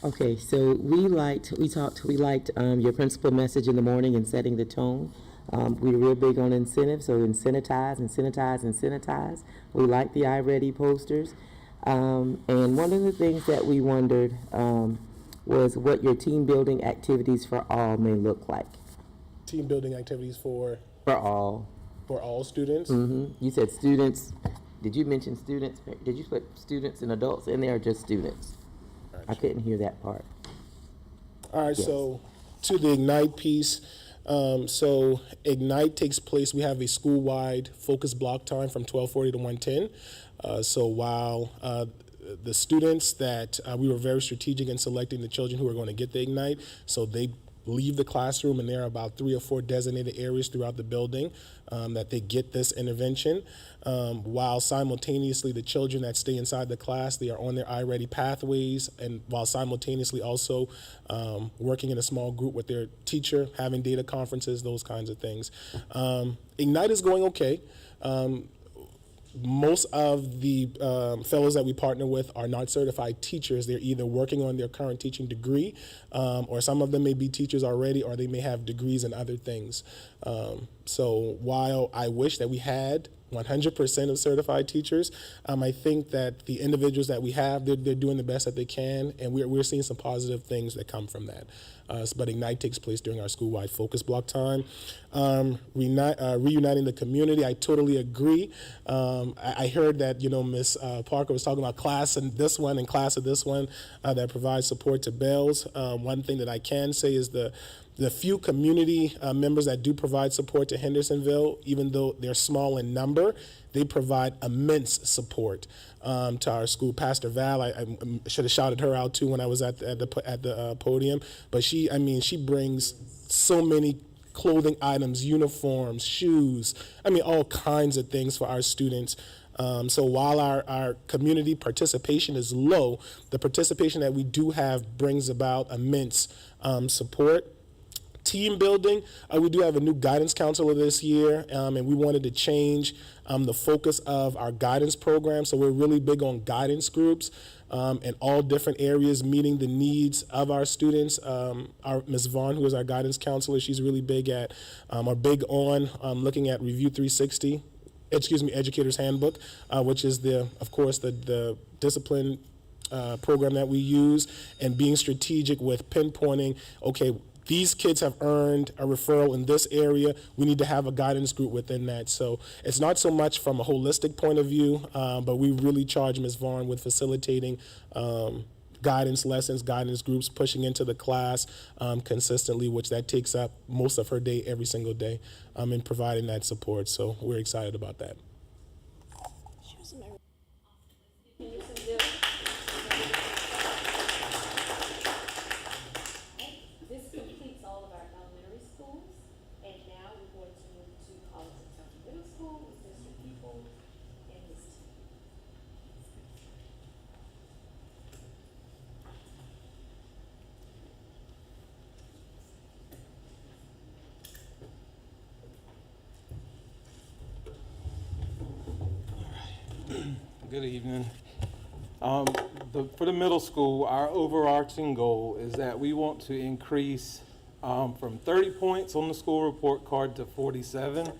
Speaker 10: Okay, so we liked your principal message in the morning and setting the tone. We're real big on incentives, so incentivize. We like the iReady posters. And one of the things that we wondered was what your team building activities for all may look like.
Speaker 15: Team building activities for
Speaker 10: all
Speaker 15: students.
Speaker 10: You said students. Did you mention students? Did you put students and adults in there or just students? I couldn't hear that part.
Speaker 15: All right,
Speaker 10: Yes.
Speaker 15: so to the Ignite piece, so Ignite takes place, we have a school-wide focus block time from 12:40 to 1:10. So while the students that we were very strategic in selecting the children who are going to get the Ignite, so they leave the classroom and there are about 3 or 4 designated areas throughout the building that they get this intervention, while simultaneously the children that stay inside the class, they are on their iReady pathways, and while simultaneously also working in a small group with their teacher, having data conferences, those kinds of things. Ignite is going okay. Most of the fellows that we partner with are not certified teachers. They're either working on their current teaching degree, or some of them may be teachers already, or they may have degrees in other things. So while I wish that we had 100% of certified teachers, I think that the individuals that we have, they're doing the best that they can, and we're seeing some positive things that come from that. But Ignite takes place during our school-wide focus block time. Reuniting the community, I totally agree. I heard that, Ms. Parker was talking about class and this one and class of this one that provides support to Bells. One thing that I can say is the few community members that do provide support to Hendersonville, even though they're small in number, they provide immense support to our school. Pastor Val, I should have shouted her out too when I was at the podium. But she brings so many clothing items, uniforms, shoes, all kinds of things for our students. So while our community participation is low, the participation that we do have brings about immense support. Team building, we do have a new guidance counselor this year, and we wanted to change the focus of our guidance program. So we're really big on guidance groups in all different areas, meeting the needs of our students. Our Ms. Vaughn, who is our guidance counselor, she's really big on looking at Review 360, Educator's Handbook, which is of course the discipline program that we use, and being strategic with pinpointing, okay, these kids have earned a referral in this area. We need to have a guidance group within that. So it's not so much from a holistic point of view, but we really charge Ms. Vaughn with facilitating guidance lessons, guidance groups, pushing into the class consistently, which that takes up most of her day every single day, in providing that support. So we're excited about that.
Speaker 1: This completes all of our elementary schools, and now we're going to move to Colleton County Middle School with Mr. People and his team.
Speaker 4: Good evening. For the middle school, our overarching goal is that we want to increase from 30 points on the school report card to 47,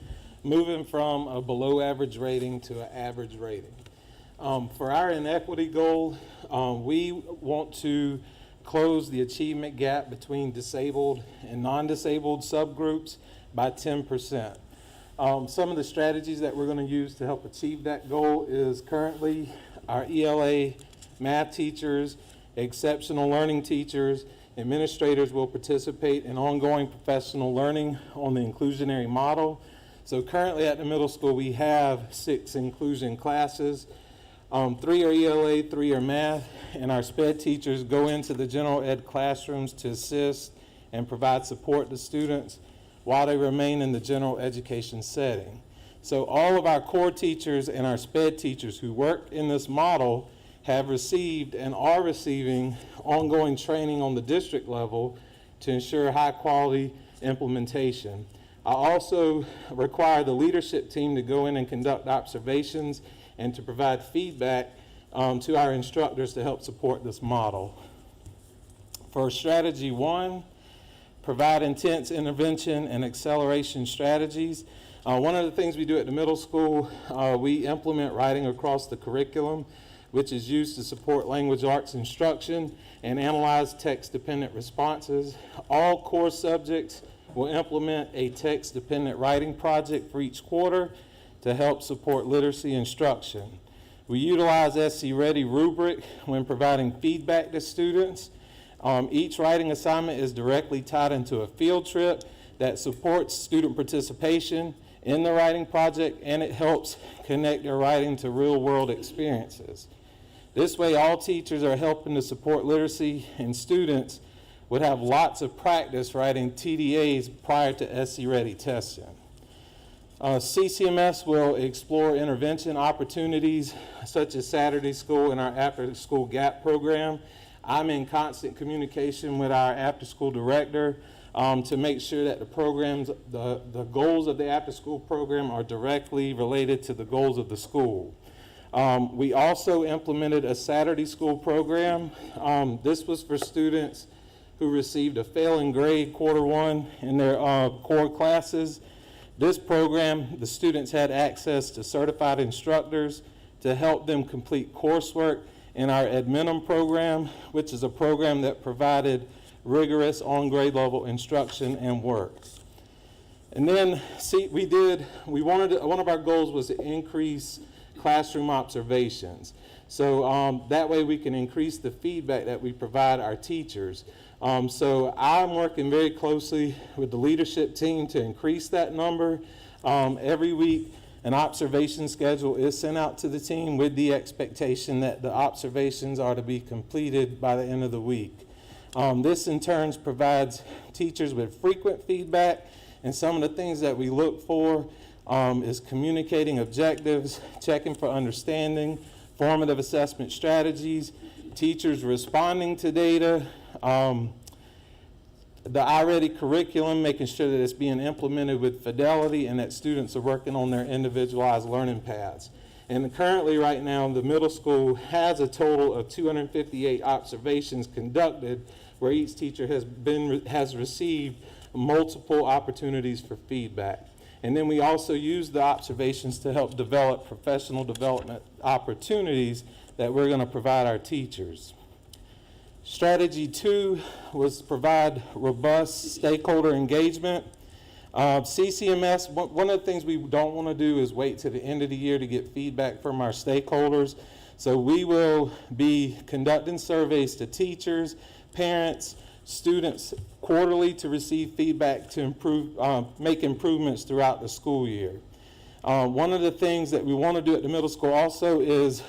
Speaker 4: moving from a below average rating to an average rating. For our inequity goal, we want to close the achievement gap between disabled and non-disabled subgroups by 10%. Some of the strategies that we're going to use to help achieve that goal is currently our ELA math teachers, exceptional learning teachers, administrators will participate in ongoing professional learning on the inclusionary model. So currently at the middle school, we have 6 inclusion classes. 3 are ELA, 3 are math, and our SPED teachers go into the general ed classrooms to assist and provide support to students while they remain in the general education setting. So all of our core teachers and our SPED teachers who work in this model have received and are receiving ongoing training on the district level to ensure high quality implementation. I also require the leadership team to go in and conduct observations and to provide feedback to our instructors to help support this model. For strategy 1, provide intense intervention and acceleration strategies. One of the things we do at the middle school, we implement writing across the curriculum, which is used to support language arts instruction and analyze text-dependent responses. All core subjects will implement a text-dependent writing project for each quarter to help support literacy instruction. We utilize SC Ready rubric when providing feedback to students. Each writing assignment is directly tied into a field trip that supports student participation in the writing project, and it helps connect their writing to real-world experiences. This way, all teachers are helping to support literacy, and students would have lots of practice writing TDAs prior to SC Ready testing. CCMS will explore intervention opportunities such as Saturday school and our after-school GAP program. I'm in constant communication with our after-school director to make sure that the programs, the goals of the after-school program are directly related to the goals of the school. We also implemented a Saturday school program. This was for students who received a failing grade Q1 in their core classes. This program, the students had access to certified instructors to help them complete coursework in our Adminum program, which is a program that provided rigorous on-grade level instruction and work. And then, one of our goals was to increase classroom observations. So that way we can increase the feedback that we provide our teachers. So I'm working very closely with the leadership team to increase that number. Every week, an observation schedule is sent out to the team with the expectation that the observations are to be completed by the end of the week. This in turn provides teachers with frequent feedback, and some of the things that we look for is communicating objectives, checking for understanding, formative assessment strategies, teachers responding to data, the iReady curriculum, making sure that it's being implemented with fidelity and that students are working on their individualized learning paths. And currently right now, the middle school has a total of 258 observations conducted where each teacher has received multiple opportunities for feedback. And then we also use the observations to help develop professional development opportunities that we're going to provide our teachers. Strategy 2 was to provide robust stakeholder engagement. CCMS, one of the things we don't want to do is wait to the end of the year to get feedback from our stakeholders. So we will be conducting surveys to teachers, parents, students quarterly to receive feedback to make improvements throughout the school year. One of the things that we want to do at the middle school also is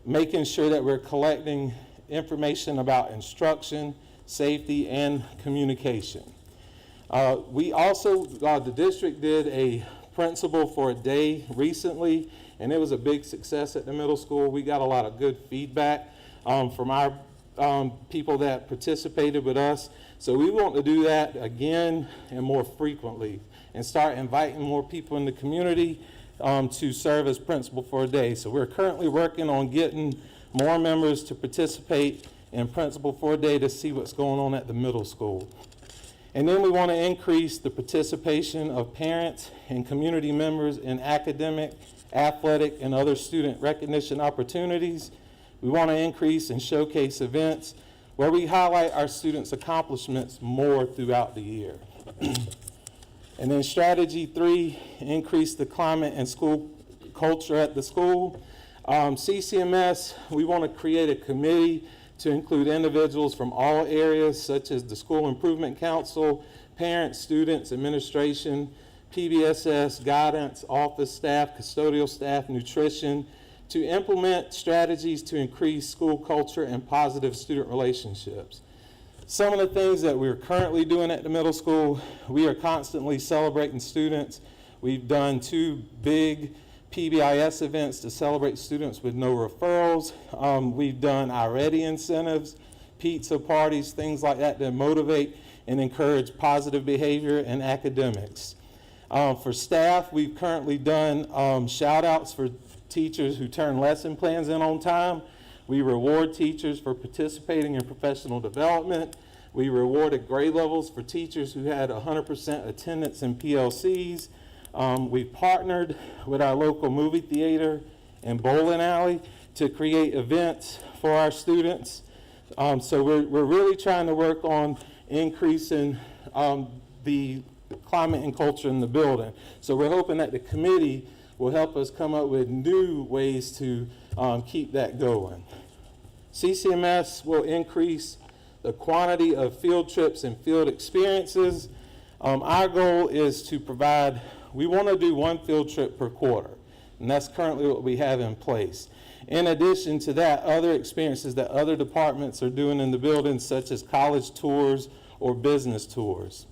Speaker 4: making sure that we're collecting information about instruction, safety, and communication. We also, the district did a principal for a day recently, and it was a big success at the middle school. We got a lot of good feedback from our people that participated with us. So we want to do that again and more frequently and start inviting more people in the community to serve as principal for a day. So we're currently working on getting more members to participate in principal for a day to see what's going on at the middle school. And then we want to increase the participation of parents and community members in academic, athletic, and other student recognition opportunities. We want to increase and showcase events where we highlight our students' accomplishments more throughout the year. And then strategy 3, increase the climate and school culture at the school. CCMS, we want to create a committee to include individuals from all areas such as the School Improvement Council, parents, students, administration, PBSS, guidance, office staff, custodial staff, nutrition, to implement strategies to increase school culture and positive student relationships. Some of the things that we're currently doing at the middle school, we are constantly celebrating students. We've done 2 big PBIS events to celebrate students with no referrals. We've done iReady incentives, pizza parties, things like that that motivate and encourage positive behavior in academics. For staff, we've currently done shout outs for teachers who turn lesson plans in on time. We reward teachers for participating in professional development. We rewarded grade levels for teachers who had 100% attendance in PLCs. We partnered with our local movie theater and bowling alley to create events for our students. So we're really trying to work on increasing the climate and culture in the building. So we're hoping that the committee will help us come up with new ways to keep that going. CCMS will increase the quantity of field trips and field experiences. Our goal is to provide, we want to do 1 field trip per quarter, and that's currently what we have in place. In addition to that, other experiences that other departments are doing in the building, such as college tours or business tours.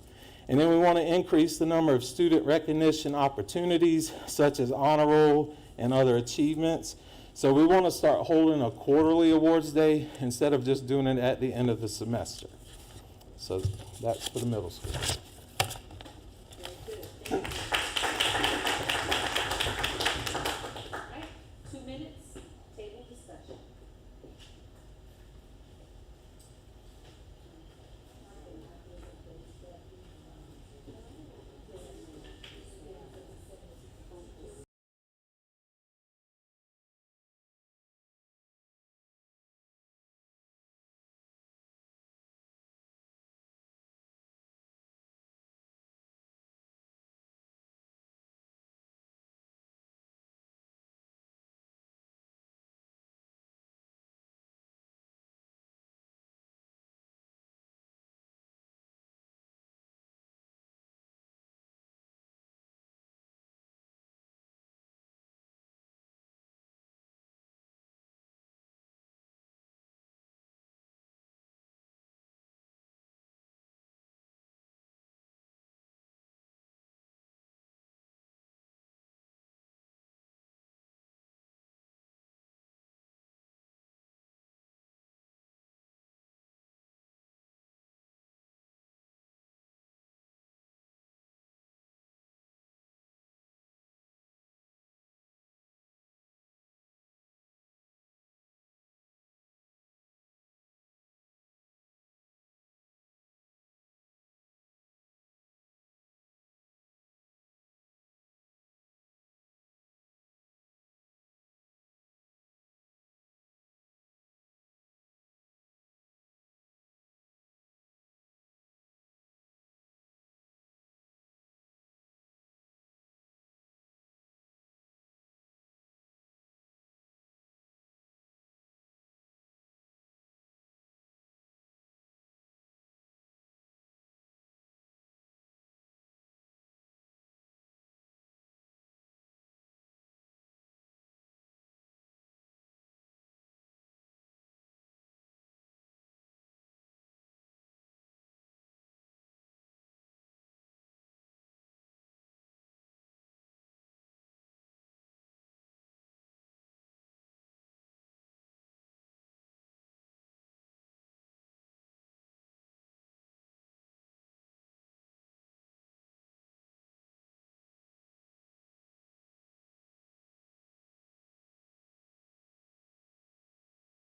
Speaker 4: And then we want to increase the number of student recognition opportunities, such as honor roll and other achievements. So we want to start holding a quarterly awards day instead of just doing it at the end of the semester. So that's for the middle school.
Speaker 1: All right, 2 minutes, table discussion.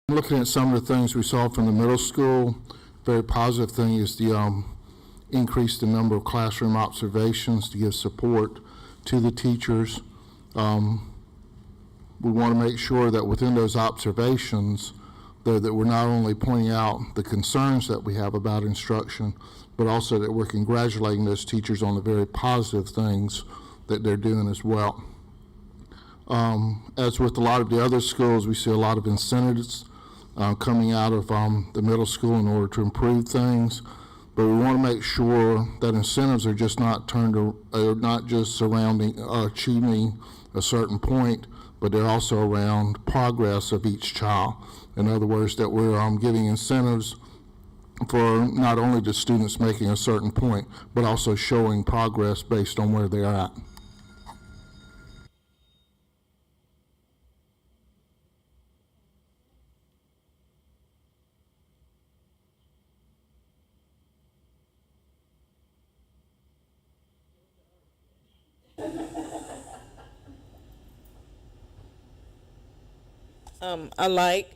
Speaker 16: Looking at some of the things we saw from the middle school, very positive thing is the increase the number of classroom observations to give support to the teachers. We want to make sure that within those observations that we're not only pointing out the concerns that we have about instruction, but also that we're congratulating those teachers on the very positive things that they're doing as well. As with a lot of the other schools, we see a lot of incentives coming out of the middle school in order to improve things, but we want to make sure that incentives are just not not just surrounding achieving a certain point, but they're also around progress of each child. In other words, that we're giving incentives for not only the students making a certain point, but also showing progress based on where they're at.
Speaker 17: I like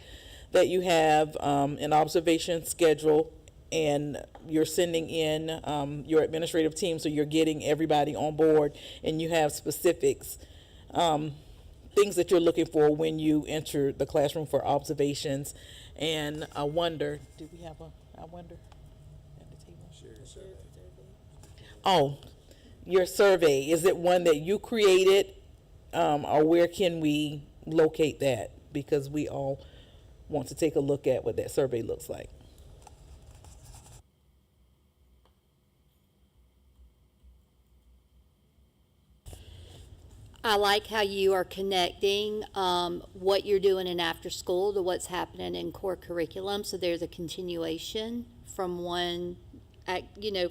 Speaker 7: that you have an observation schedule, and you're sending in your administrative team, so you're getting everybody on board, and you have specifics, things that you're looking for when you enter the classroom for observations. And I wonder, do we have I wonder at the table? Oh, your survey, is it one that you created, or where can we locate that? Because we all want to take a look at what that survey looks like.
Speaker 9: I like how you are connecting what you're doing in after school to what's happening in core curriculum. So there's a continuation from one,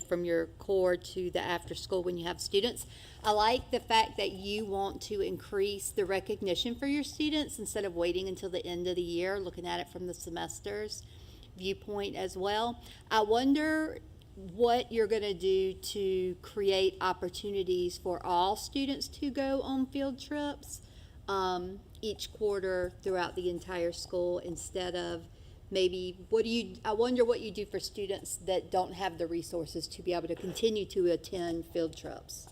Speaker 9: from your core to the after school when you have students. I like the fact that you want to increase the recognition for your students instead of waiting until the end of the year, looking at it from the semester's viewpoint as well. I wonder what you're going to do to create opportunities for all students to go on field trips each quarter throughout the entire school, instead of maybe I wonder what you do for students that don't have the resources to be able to continue to attend field trips.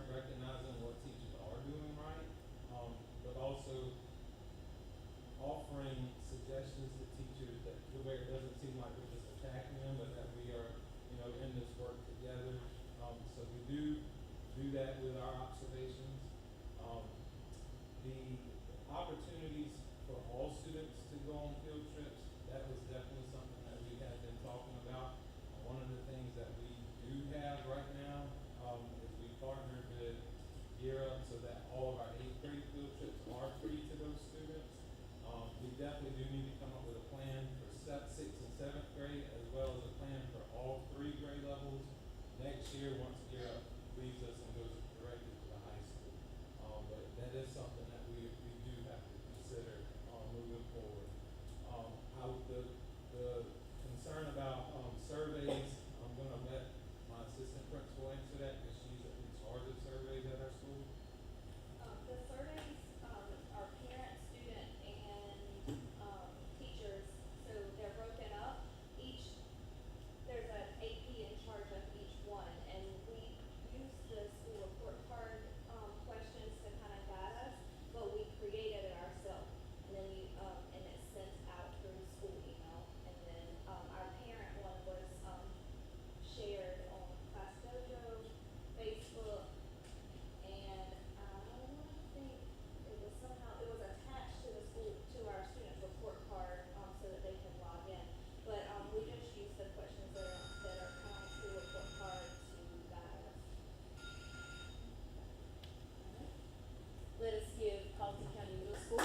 Speaker 4: Recognizing what teachers are doing right, but also offering suggestions to teachers that where it doesn't seem like we're just attacking them, but that we are, in this work together. So we do that with our observations. The opportunities for all students to go on field trips, that was definitely something that we have been talking about. One of the things that we do have right now is we partnered with Gear Up so that all of our 8th grade field trips are free to those students. We definitely do need to come up with a plan for 6th and 7th grade, as well as a plan for all 3 grade levels next year once Gear Up leaves us and goes directly to the high school. But that is something that we do have to consider moving forward. How the concern about surveys, I'm going to let my assistant principal answer that, because she's in charge of surveys at our school.
Speaker 17: The surveys are parent, student, and teachers, so they're broken up. There's an AP in charge of each one, and we use the school report card questions to kind of guide us, but we created it ourselves, and then and it's sent out through school email, and then our parent one was shared on Class Dojo, Facebook, and I think it was attached to the school, to our student report card, so that they can log in. But we just use the questions that are kind of school report card to guide us. Let us give Carlton County Middle School.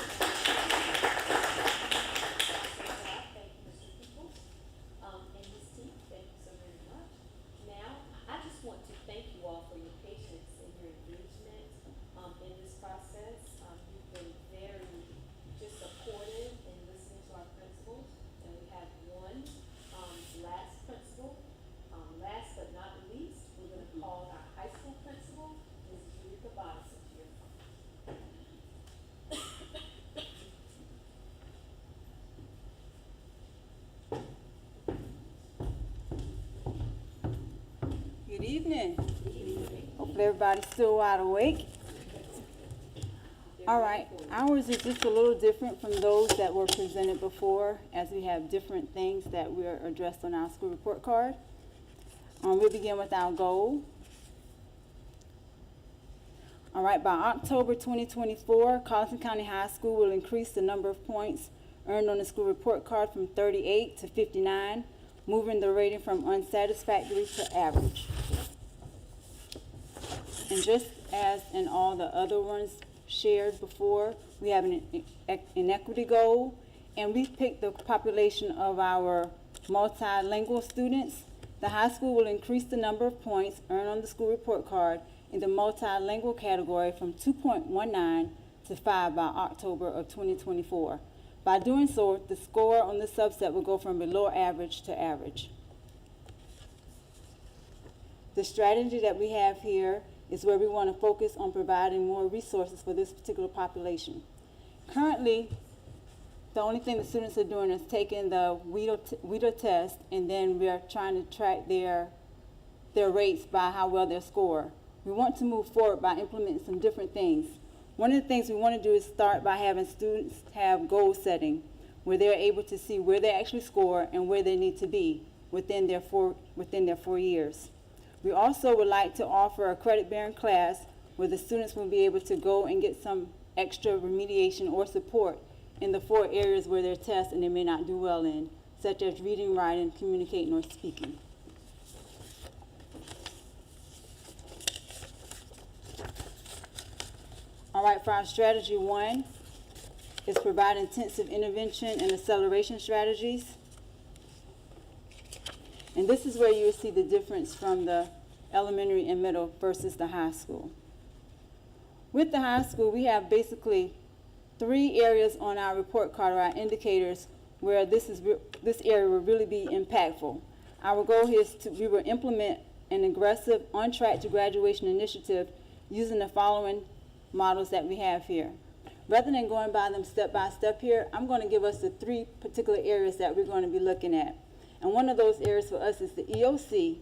Speaker 17: Thank you, Mr. Peoples, and his team. Thank you so very much. Now, I just want to thank you all for your patience and your engagement in this process. You've been very just supportive in listening to our principals, and we have one last principal. Last but not least, we're going to call our high school principal, Ms. Eureka Bodison, here.
Speaker 5: Good evening. Hopefully everybody's still wide awake. All right, ours is just a little different from those that were presented before, as we have different things that we're addressed on our school report card. We'll begin with our goal. All right, by October 2024, Carlton County High School will increase the number of points earned on the school report card from 38 to 59, moving the rating from unsatisfactory to average. And just as in all the other ones shared before, we have an equity goal, and we picked the population of our multilingual students. The high school will increase the number of points earned on the school report card in the multilingual category from 2.19 to 5 by October of 2024. By doing so, the score on this subset will go from below average to average. The strategy that we have here is where we want to focus on providing more resources for this particular population. Currently, the only thing the students are doing is taking the WIDO test, and then we are trying to track their rates by how well they score. We want to move forward by implementing some different things. One of the things we want to do is start by having students have goal setting, where they're able to see where they actually score and where they need to be within their 4 years. We also would like to offer a credit-bearing class where the students will be able to go and get some extra remediation or support in the 4 areas where they're tested and they may not do well in, such as reading, writing, communicating, or speaking. All right, for our strategy 1, is provide intensive intervention and acceleration strategies. And this is where you will see the difference from the elementary and middle versus the high school. With the high school, we have basically 3 areas on our report card, or our indicators, where this area will really be impactful. Our goal here is we will implement an aggressive on-track to graduation initiative using the following models that we have here. Rather than going by them step by step here, I'm going to give us the 3 particular areas that we're going to be looking at. And one of those areas for us is the EOC,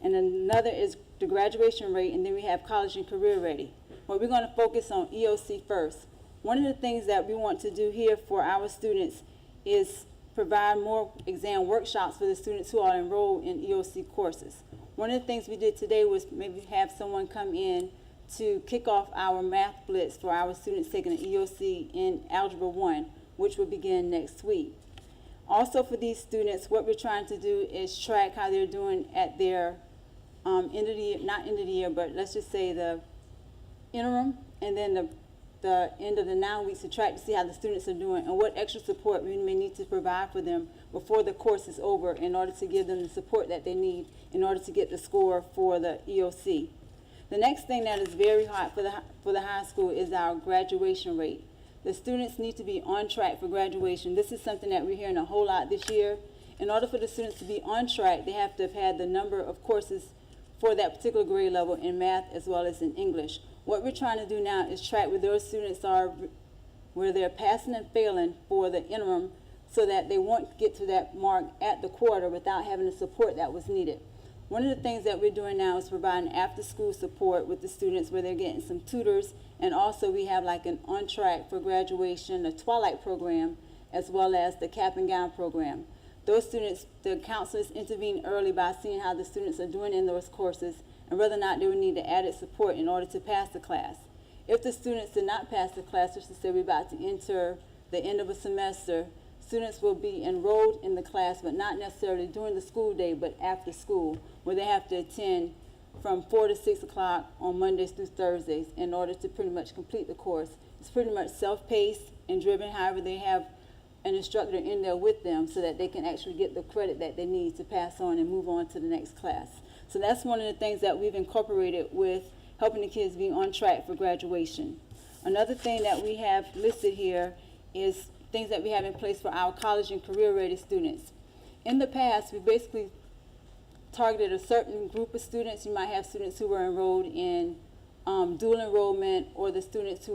Speaker 5: and another is the graduation rate, and then we have college and career ready. But we're going to focus on EOC first. One of the things that we want to do here for our students is provide more exam workshops for the students who are enrolled in EOC courses. One of the things we did today was maybe have someone come in to kick off our math blitz for our students taking an EOC in Algebra 1, which will begin next week. Also for these students, what we're trying to do is track how they're doing at their end of the year, not end of the year, but let's just say the interim, and then the end of the 9 weeks to track to see how the students are doing and what extra support we may need to provide for them before the course is over in order to give them the support that they need in order to get the score for the EOC. The next thing that is very hot for the high school is our graduation rate. The students need to be on track for graduation. This is something that we're hearing a whole lot this year. In order for the students to be on track, they have to have had the number of courses for that particular grade level in math as well as in English. What we're trying to do now is track where those students are, where they're passing and failing for the interim, so that they won't get to that mark at the quarter without having the support that was needed. One of the things that we're doing now is providing after-school support with the students where they're getting some tutors, and also we have like an on-track for graduation, a Twilight program, as well as the cap and gown program. Those students, the counselors intervene early by seeing how the students are doing in those courses and whether or not they would need the added support in order to pass the class. If the students did not pass the class, just to say we're about to enter the end of a semester, students will be enrolled in the class, but not necessarily during the school day, but after school, where they have to attend from 4 to 6 o'clock on Mondays through Thursdays in order to pretty much complete the course. It's pretty much self-paced and driven. However, they have an instructor in there with them so that they can actually get the credit that they need to pass on and move on to the next class. So that's one of the things that we've incorporated with helping the kids be on track for graduation. Another thing that we have listed here is things that we have in place for our college and career ready students. In the past, we basically targeted a certain group of students. You might have students who were enrolled in dual enrollment, or the students who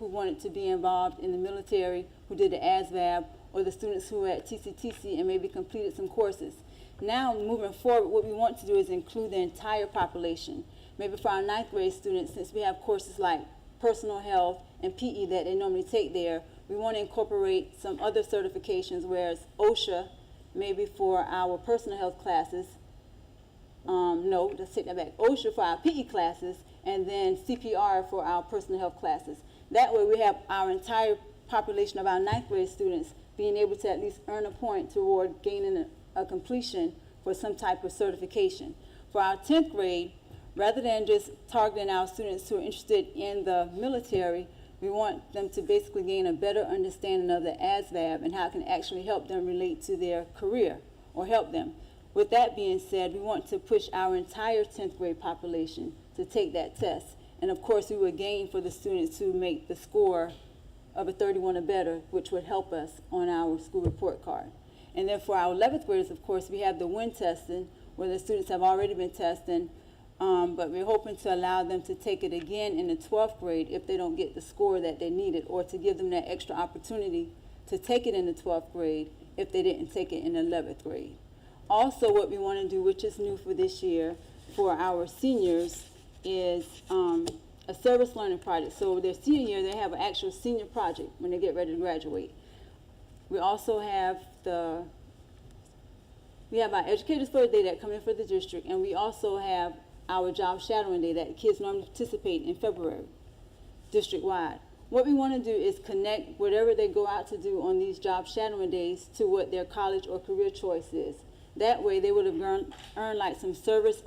Speaker 5: wanted to be involved in the military, who did the ASVAB, or the students who were at TCTC and maybe completed some courses. Now, moving forward, what we want to do is include the entire population. Maybe for our 9th grade students, since we have courses like personal health and PE that they normally take there, we want to incorporate some other certifications, whereas OSHA, maybe for our personal health classes, no, let's take that back, OSHA for our PE classes, and then CPR for our personal health classes. That way we have our entire population of our 9th grade students being able to at least earn a point toward gaining a completion for some type of certification. For our 10th grade, rather than just targeting our students who are interested in the military, We want them to basically gain a better understanding of the ASVAB and how it can actually help them relate to their career or help them. With that being said, we want to push our entire 10th grade population to take that test. And of course, we would gain for the students to make the score of a 31 or better, which would help us on our school report card. And then for our 11th graders, of course, we have the WIN testing, where the students have already been testing, but we're hoping to allow them to take it again in the 12th grade if they don't get the score that they needed, or to give them that extra opportunity to take it in the 12th grade if they didn't take it in the 11th grade. Also, what we want to do, which is new for this year, for our seniors, is a service learning project. So their senior year, they have an actual senior project when they get ready to graduate. We also have our educators for the day that come in for the district, and we also have our job shadowing day that kids normally participate in February, district-wide. What we want to do is connect whatever they go out to do on these job shadowing days to what their college or career choice is. That way, they would have earned like some service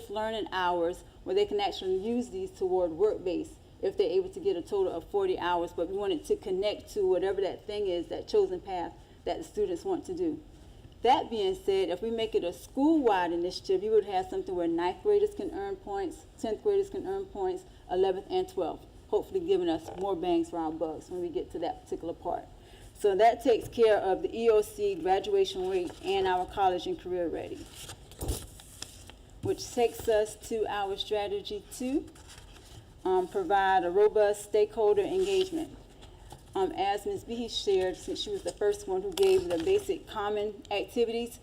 Speaker 5: learning hours where they can actually use these toward work-based if they're able to get a total of 40 hours. But we want it to connect to whatever that thing is, that chosen path that the students want to do. That being said, if we make it a school-wide initiative, you would have something where 9th graders can earn points, 10th graders can earn points, 11th and 12th, hopefully giving us more bangs for our bucks when we get to that particular part. So that takes care of the EOC, graduation rate, and our college and career ready. Which takes us to our strategy 2, provide a robust stakeholder engagement. As Ms. Behe shared, since she was the first one who gave the basic common activities,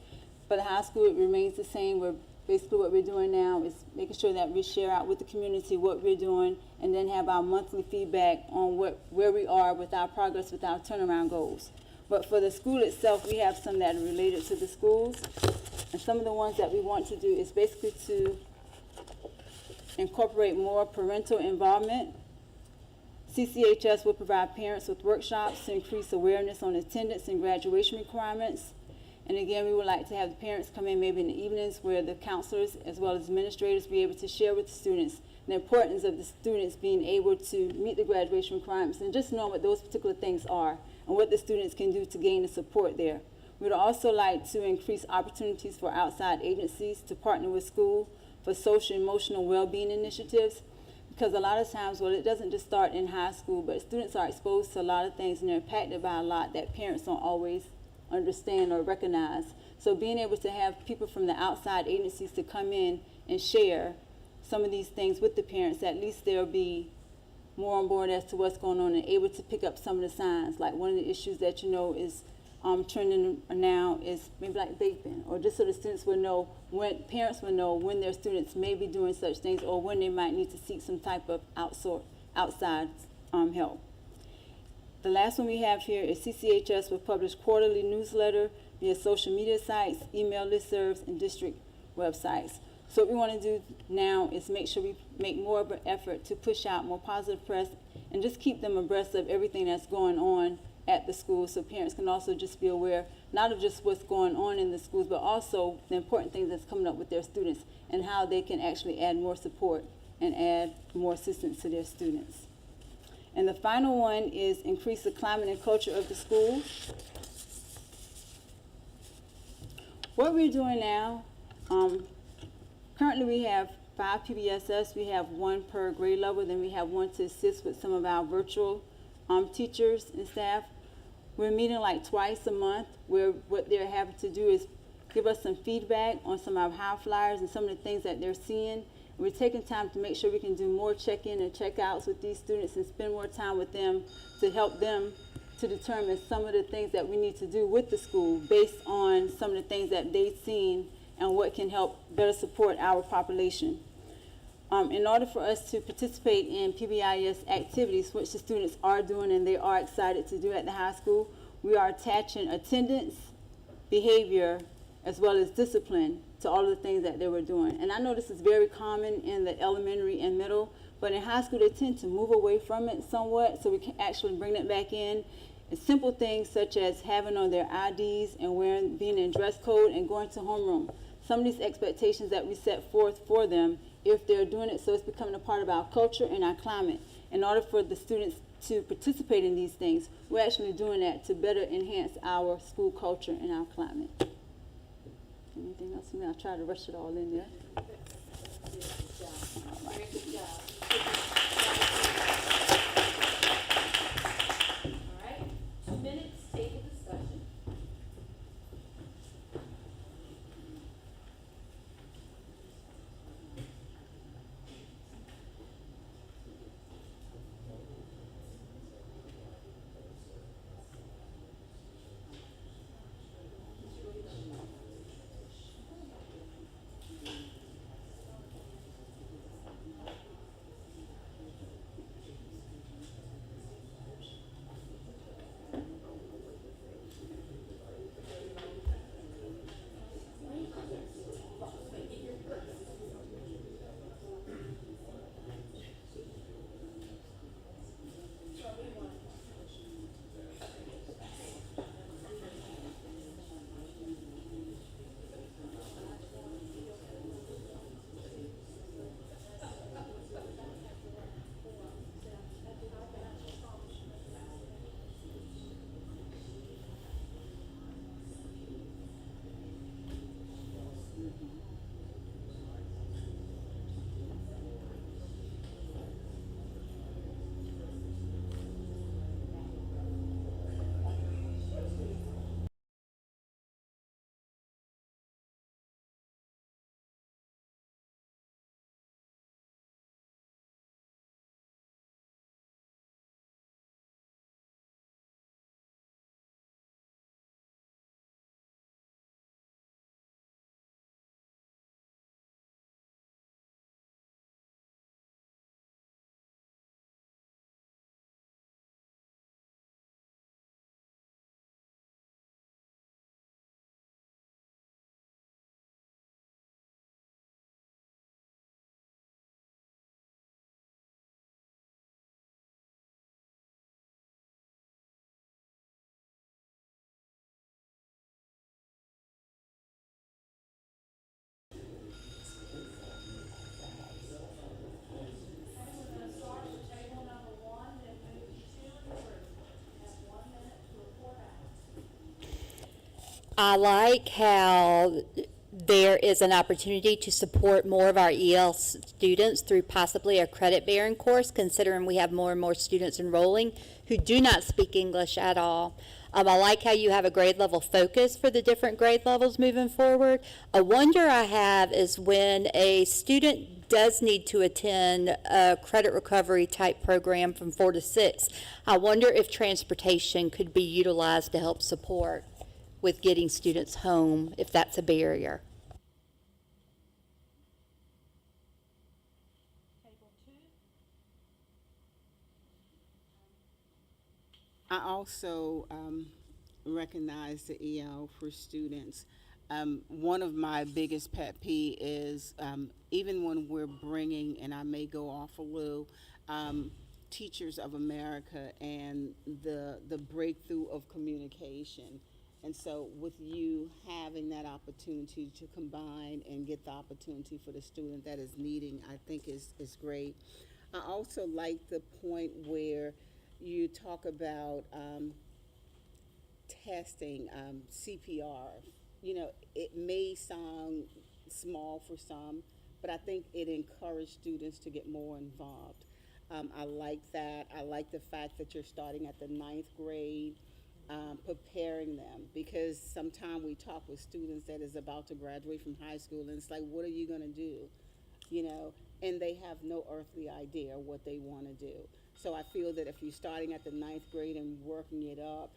Speaker 5: for the high school it remains the same. Basically what we're doing now is making sure that we share out with the community what we're doing, and then have our monthly feedback on where we are with our progress with our turnaround goals. But for the school itself, we have some that are related to the schools. And some of the ones that we want to do is basically to incorporate more parental involvement. CCHS will provide parents with workshops to increase awareness on attendance and graduation requirements. And again, we would like to have the parents come in maybe in the evenings where the counselors as well as administrators be able to share with the students the importance of the students being able to meet the graduation requirements and just know what those particular things are and what the students can do to gain the support there. We would also like to increase opportunities for outside agencies to partner with school for social and emotional well-being initiatives, because a lot of times, well, it doesn't just start in high school, but students are exposed to a lot of things and they're impacted by a lot that parents don't always understand or recognize. So being able to have people from the outside agencies to come in and share some of these things with the parents, at least they'll be more on board as to what's going on and able to pick up some of the signs. Like one of the issues that you know is trending now is maybe like vaping, or just so the students will know, when parents will know when their students may be doing such things or when they might need to seek some type of outside help. The last one we have here is CCHS will publish quarterly newsletter via social media sites, email listservs, and district websites. So what we want to do now is make sure we make more of an effort to push out more positive press and just keep them abreast of everything that's going on at the school, so parents can also just be aware not of just what's going on in the schools, but also the important things that's coming up with their students and how they can actually add more support and add more assistance to their students. And the final one is increase the climate and culture of the school. What we're doing now, currently we have 5 PBSS. We have 1 per grade level, then we have 1 to assist with some of our virtual teachers and staff. We're meeting like twice a month, where what they're having to do is give us some feedback on some of our high flyers and some of the things that they're seeing. We're taking time to make sure we can do more check-in and check-outs with these students and spend more time with them to help them to determine some of the things that we need to do with the school based on some of the things that they've seen and what can help better support our population. In order for us to participate in PBIS activities, which the students are doing and they are excited to do at the high school, we are attaching attendance, behavior, as well as discipline to all of the things that they were doing. And I know this is very common in the elementary and middle, but in high school they tend to move away from it somewhat, so we can actually bring it back in. And simple things such as having on their IDs and being in dress code and going to homeroom. Some of these expectations that we set forth for them, if they're doing it so it's becoming a part of our culture and our climate, in order for the students to participate in these things, we're actually doing that to better enhance our school culture and our climate. Anything else? I'll try to rush it all in there.
Speaker 9: All right, 2 minutes, table discussion.
Speaker 18: I like how there is an opportunity to support more of our EL students through possibly a credit-bearing course, considering we have more and more students enrolling who do not speak English at all. I like how you have a grade level focus for the different grade levels moving forward. A wonder I have is when a student does need to attend a credit recovery type program from 4 to 6, I wonder if transportation could be utilized to help support with getting students home, if that's a barrier.
Speaker 14: I also recognize the EL for students. One of my biggest pet peeve is even when we're bringing, and I may go off a little, Teachers of America and the breakthrough of communication. And so with you having that opportunity to combine and get the opportunity for the student that is needing, I think is great. I also like the point where you talk about testing, CPR. You know, it may sound small for some, but I think it encouraged students to get more involved. I like that. I like the fact that you're starting at the 9th grade, preparing them, because sometimes we talk with students that is about to graduate from high school, and it's like, what are you going to do? You know, and they have no earthly idea what they want to do. So I feel that if you're starting at the 9th grade and working it up,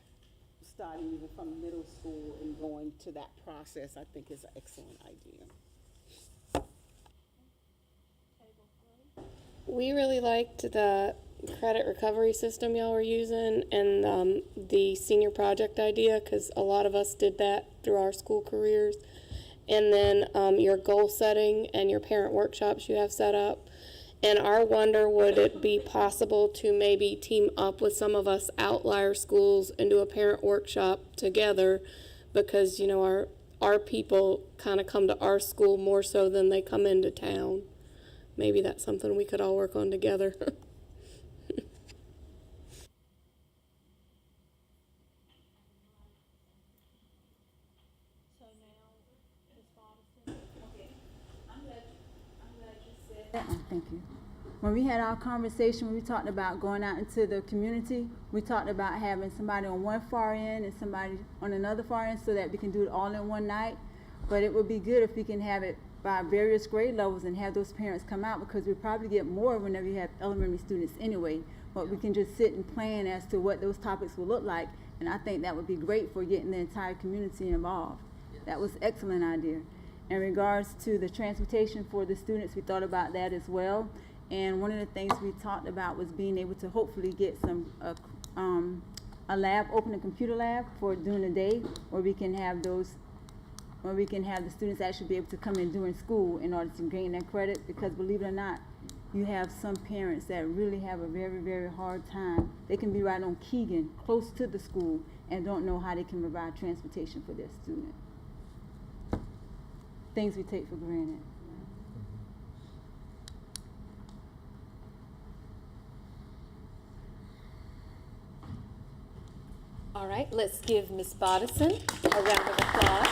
Speaker 14: starting even from middle school and going to that process, I think is an excellent idea.
Speaker 11: We really liked the credit recovery system y'all were using and the senior project idea, because a lot of us did that through our school careers. And then your goal setting and your parent workshops you have set up. And our wonder, would it be possible to maybe team up with some of us outlier schools and do a parent workshop together, because, you know, our people kind of come to our school more so than they come into town. Maybe that's something we could all work on together.
Speaker 5: Thank you. When we had our conversation, when we talked about going out into the community, we talked about having somebody on one far end and somebody on another far end so that we can do it all in one night. But it would be good if we can have it by various grade levels and have those parents come out, because we probably get more whenever you have elementary students anyway. But we can just sit and plan as to what those topics will look like. And I think that would be great for getting the entire community involved. That was an excellent idea. In regards to the transportation for the students, we thought about that as well. And one of the things we talked about was being able to hopefully get a lab, open a computer lab for during the day, where we can have the students actually be able to come in during school in order to gain that credit. Because believe it or not, you have some parents that really have a very, very hard time. They can be right on Keegan, close to the school, and don't know how they can provide transportation for their student. Things we take for granted.
Speaker 1: All right, let's give Ms. Bodison a round of applause.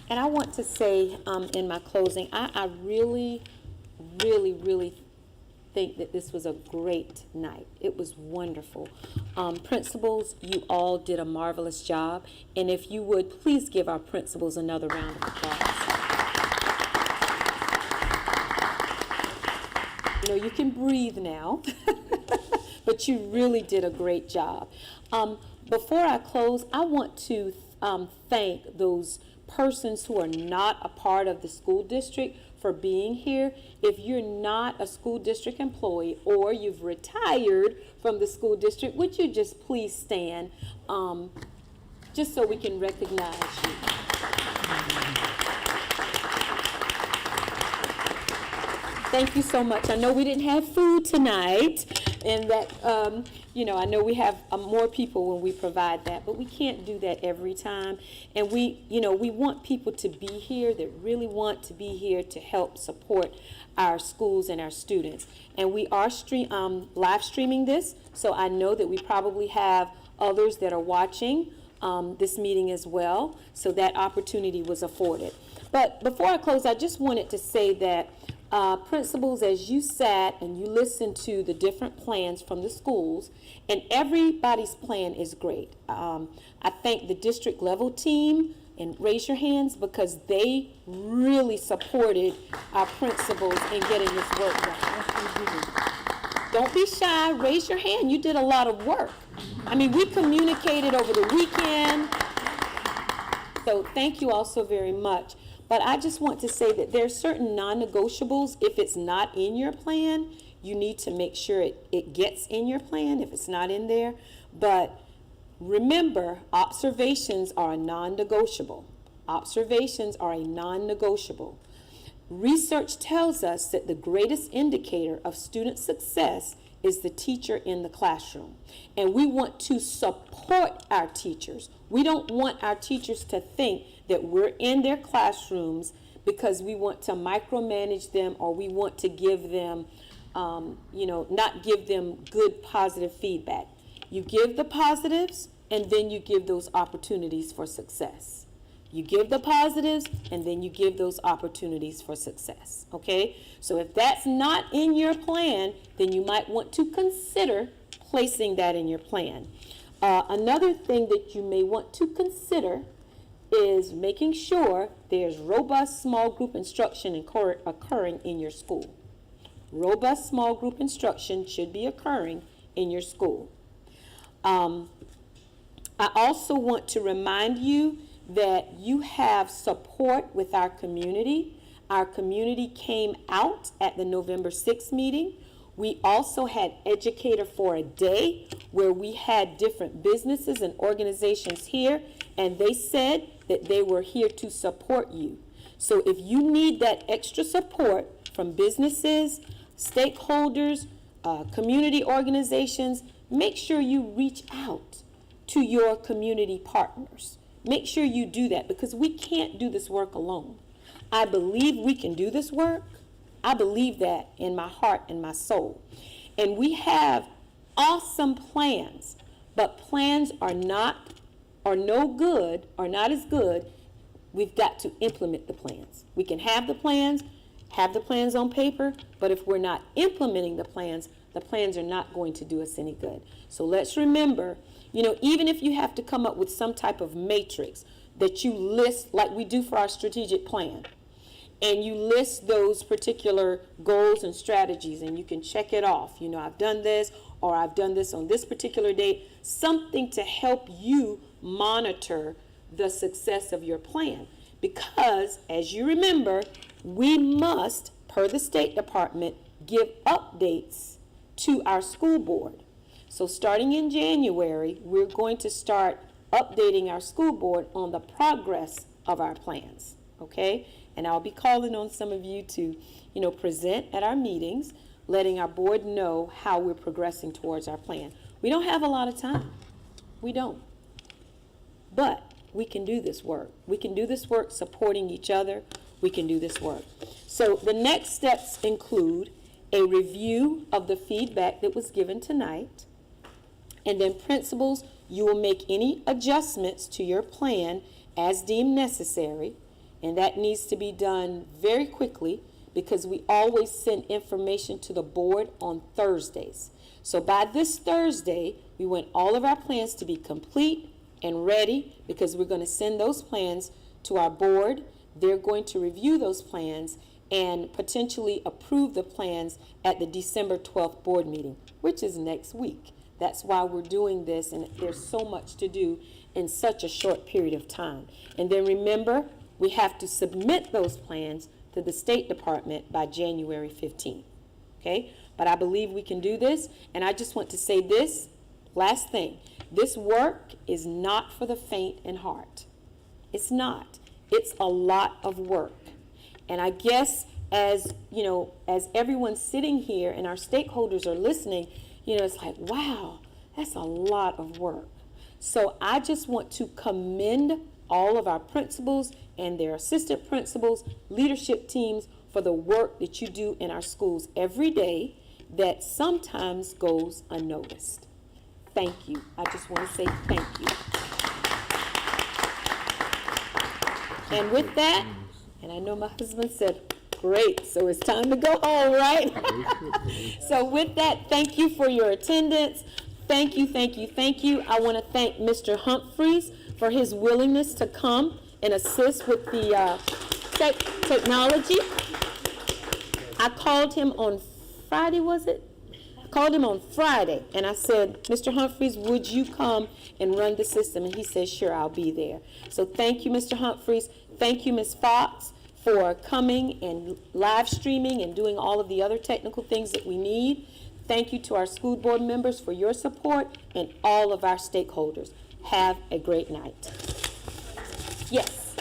Speaker 1: And I want to say in my closing, I really, really, really think that this was a great night. It was wonderful. Principals, you all did a marvelous job. And if you would, please give our principals another round of applause. You know, you can breathe now. But you really did a great job. Before I close, I want to thank those persons who are not a part of the school district for being here. If you're not a school district employee or you've retired from the school district, would you just please stand just so we can recognize you. Thank you so much. I know we didn't have food tonight, and that, you know, I know we have more people when we provide that, but we can't do that every time. And we, you know, we want people to be here that really want to be here to help support our schools and our students. And we are live streaming this, so I know that we probably have others that are watching this meeting as well, so that opportunity was afforded. But before I close, I just wanted to say that principals, as you sat and you listened to the different plans from the schools, and everybody's plan is great. I thank the district level team, and raise your hands, because they really supported our principals in getting this work done. Don't be shy, raise your hand. You did a lot of work. I mean, we communicated over the weekend. So thank you all so very much. But I just want to say that there are certain non-negotiables. If it's not in your plan, you need to make sure it gets in your plan if it's not in there. But remember, observations are a non-negotiable. Observations are a non-negotiable. Research tells us that the greatest indicator of student success is the teacher in the classroom. And we want to support our teachers. We don't want our teachers to think that we're in their classrooms because we want to micromanage them, or we want to give them, you know, not give them good positive feedback. You give the positives, and then you give those opportunities for success. You give the positives, and then you give those opportunities for success, okay? So if that's not in your plan, then you might want to consider placing that in your plan. Another thing that you may want to consider is making sure there's robust small group instruction occurring in your school. Robust small group instruction should be occurring in your school. I also want to remind you that you have support with our community. Our community came out at the November 6th meeting. We also had Educator for a Day, where we had different businesses and organizations here, and they said that they were here to support you. So if you need that extra support from businesses, stakeholders, community organizations, make sure you reach out to your community partners. Make sure you do that, because we can't do this work alone. I believe we can do this work. I believe that in my heart and my soul. And we have awesome plans, but plans are not as good we've got to implement the plans. We can have the plans on paper, but if we're not implementing the plans are not going to do us any good. So let's remember, even if you have to come up with some type of matrix that you list like we do for our strategic plan, and you list those particular goals and strategies, and you can check it off. I've done this, or I've done this on this particular date, something to help you monitor the success of your plan. Because, as you remember, we must, per the State Department, give updates to our school board. So starting in January, we're going to start updating our school board on the progress of our plans, okay? And I'll be calling on some of you to, present at our meetings, letting our board know how we're progressing towards our plan. We don't have a lot of time. We don't. But we can do this work. We can do this work supporting each other. We can do this work. So the next steps include a review of the feedback that was given tonight. And then principals, you will make any adjustments to your plan as deemed necessary. And that needs to be done very quickly because we always send information to the board on Thursdays. So by this Thursday, we want all of our plans to be complete and ready because we're going to send those plans to our board. They're going to review those plans and potentially approve the plans at the December 12th board meeting, which is next week. That's why we're doing this, and there's so much to do in such a short period of time. And then remember, we have to submit those plans to the State Department by January 15th, okay? But I believe we can do this, and I just want to say this last thing. This work is not for the faint in heart. It's not. It's a lot of work. And I guess as everyone sitting here and our stakeholders are listening, it's like, wow, that's a lot of work. So I just want to commend all of our principals and their assistant principals, leadership teams for the work that you do in our schools every day that sometimes goes unnoticed. Thank you. I just want to say thank you. And with that, and I know my husband said, great, so it's time to go home, right? So with that, thank you for your attendance. Thank you, thank you, thank you. I want to thank Mr. Humphreys for his willingness to come and assist with the technology. I called him on Friday, was it? I called him on Friday, and I said, Mr. Humphreys, would you come and run the system? And he said, sure, I'll be there. So thank you, Mr. Humphreys. Thank you, Ms. Fox, for coming and live streaming and doing all of the other technical things that we need. Thank you to our school board members for your support and all of our stakeholders. Have a great night. Yes.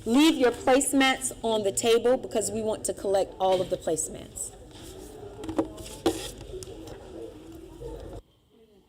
Speaker 1: Leave your placemats on the table because we want to collect all of the placemats.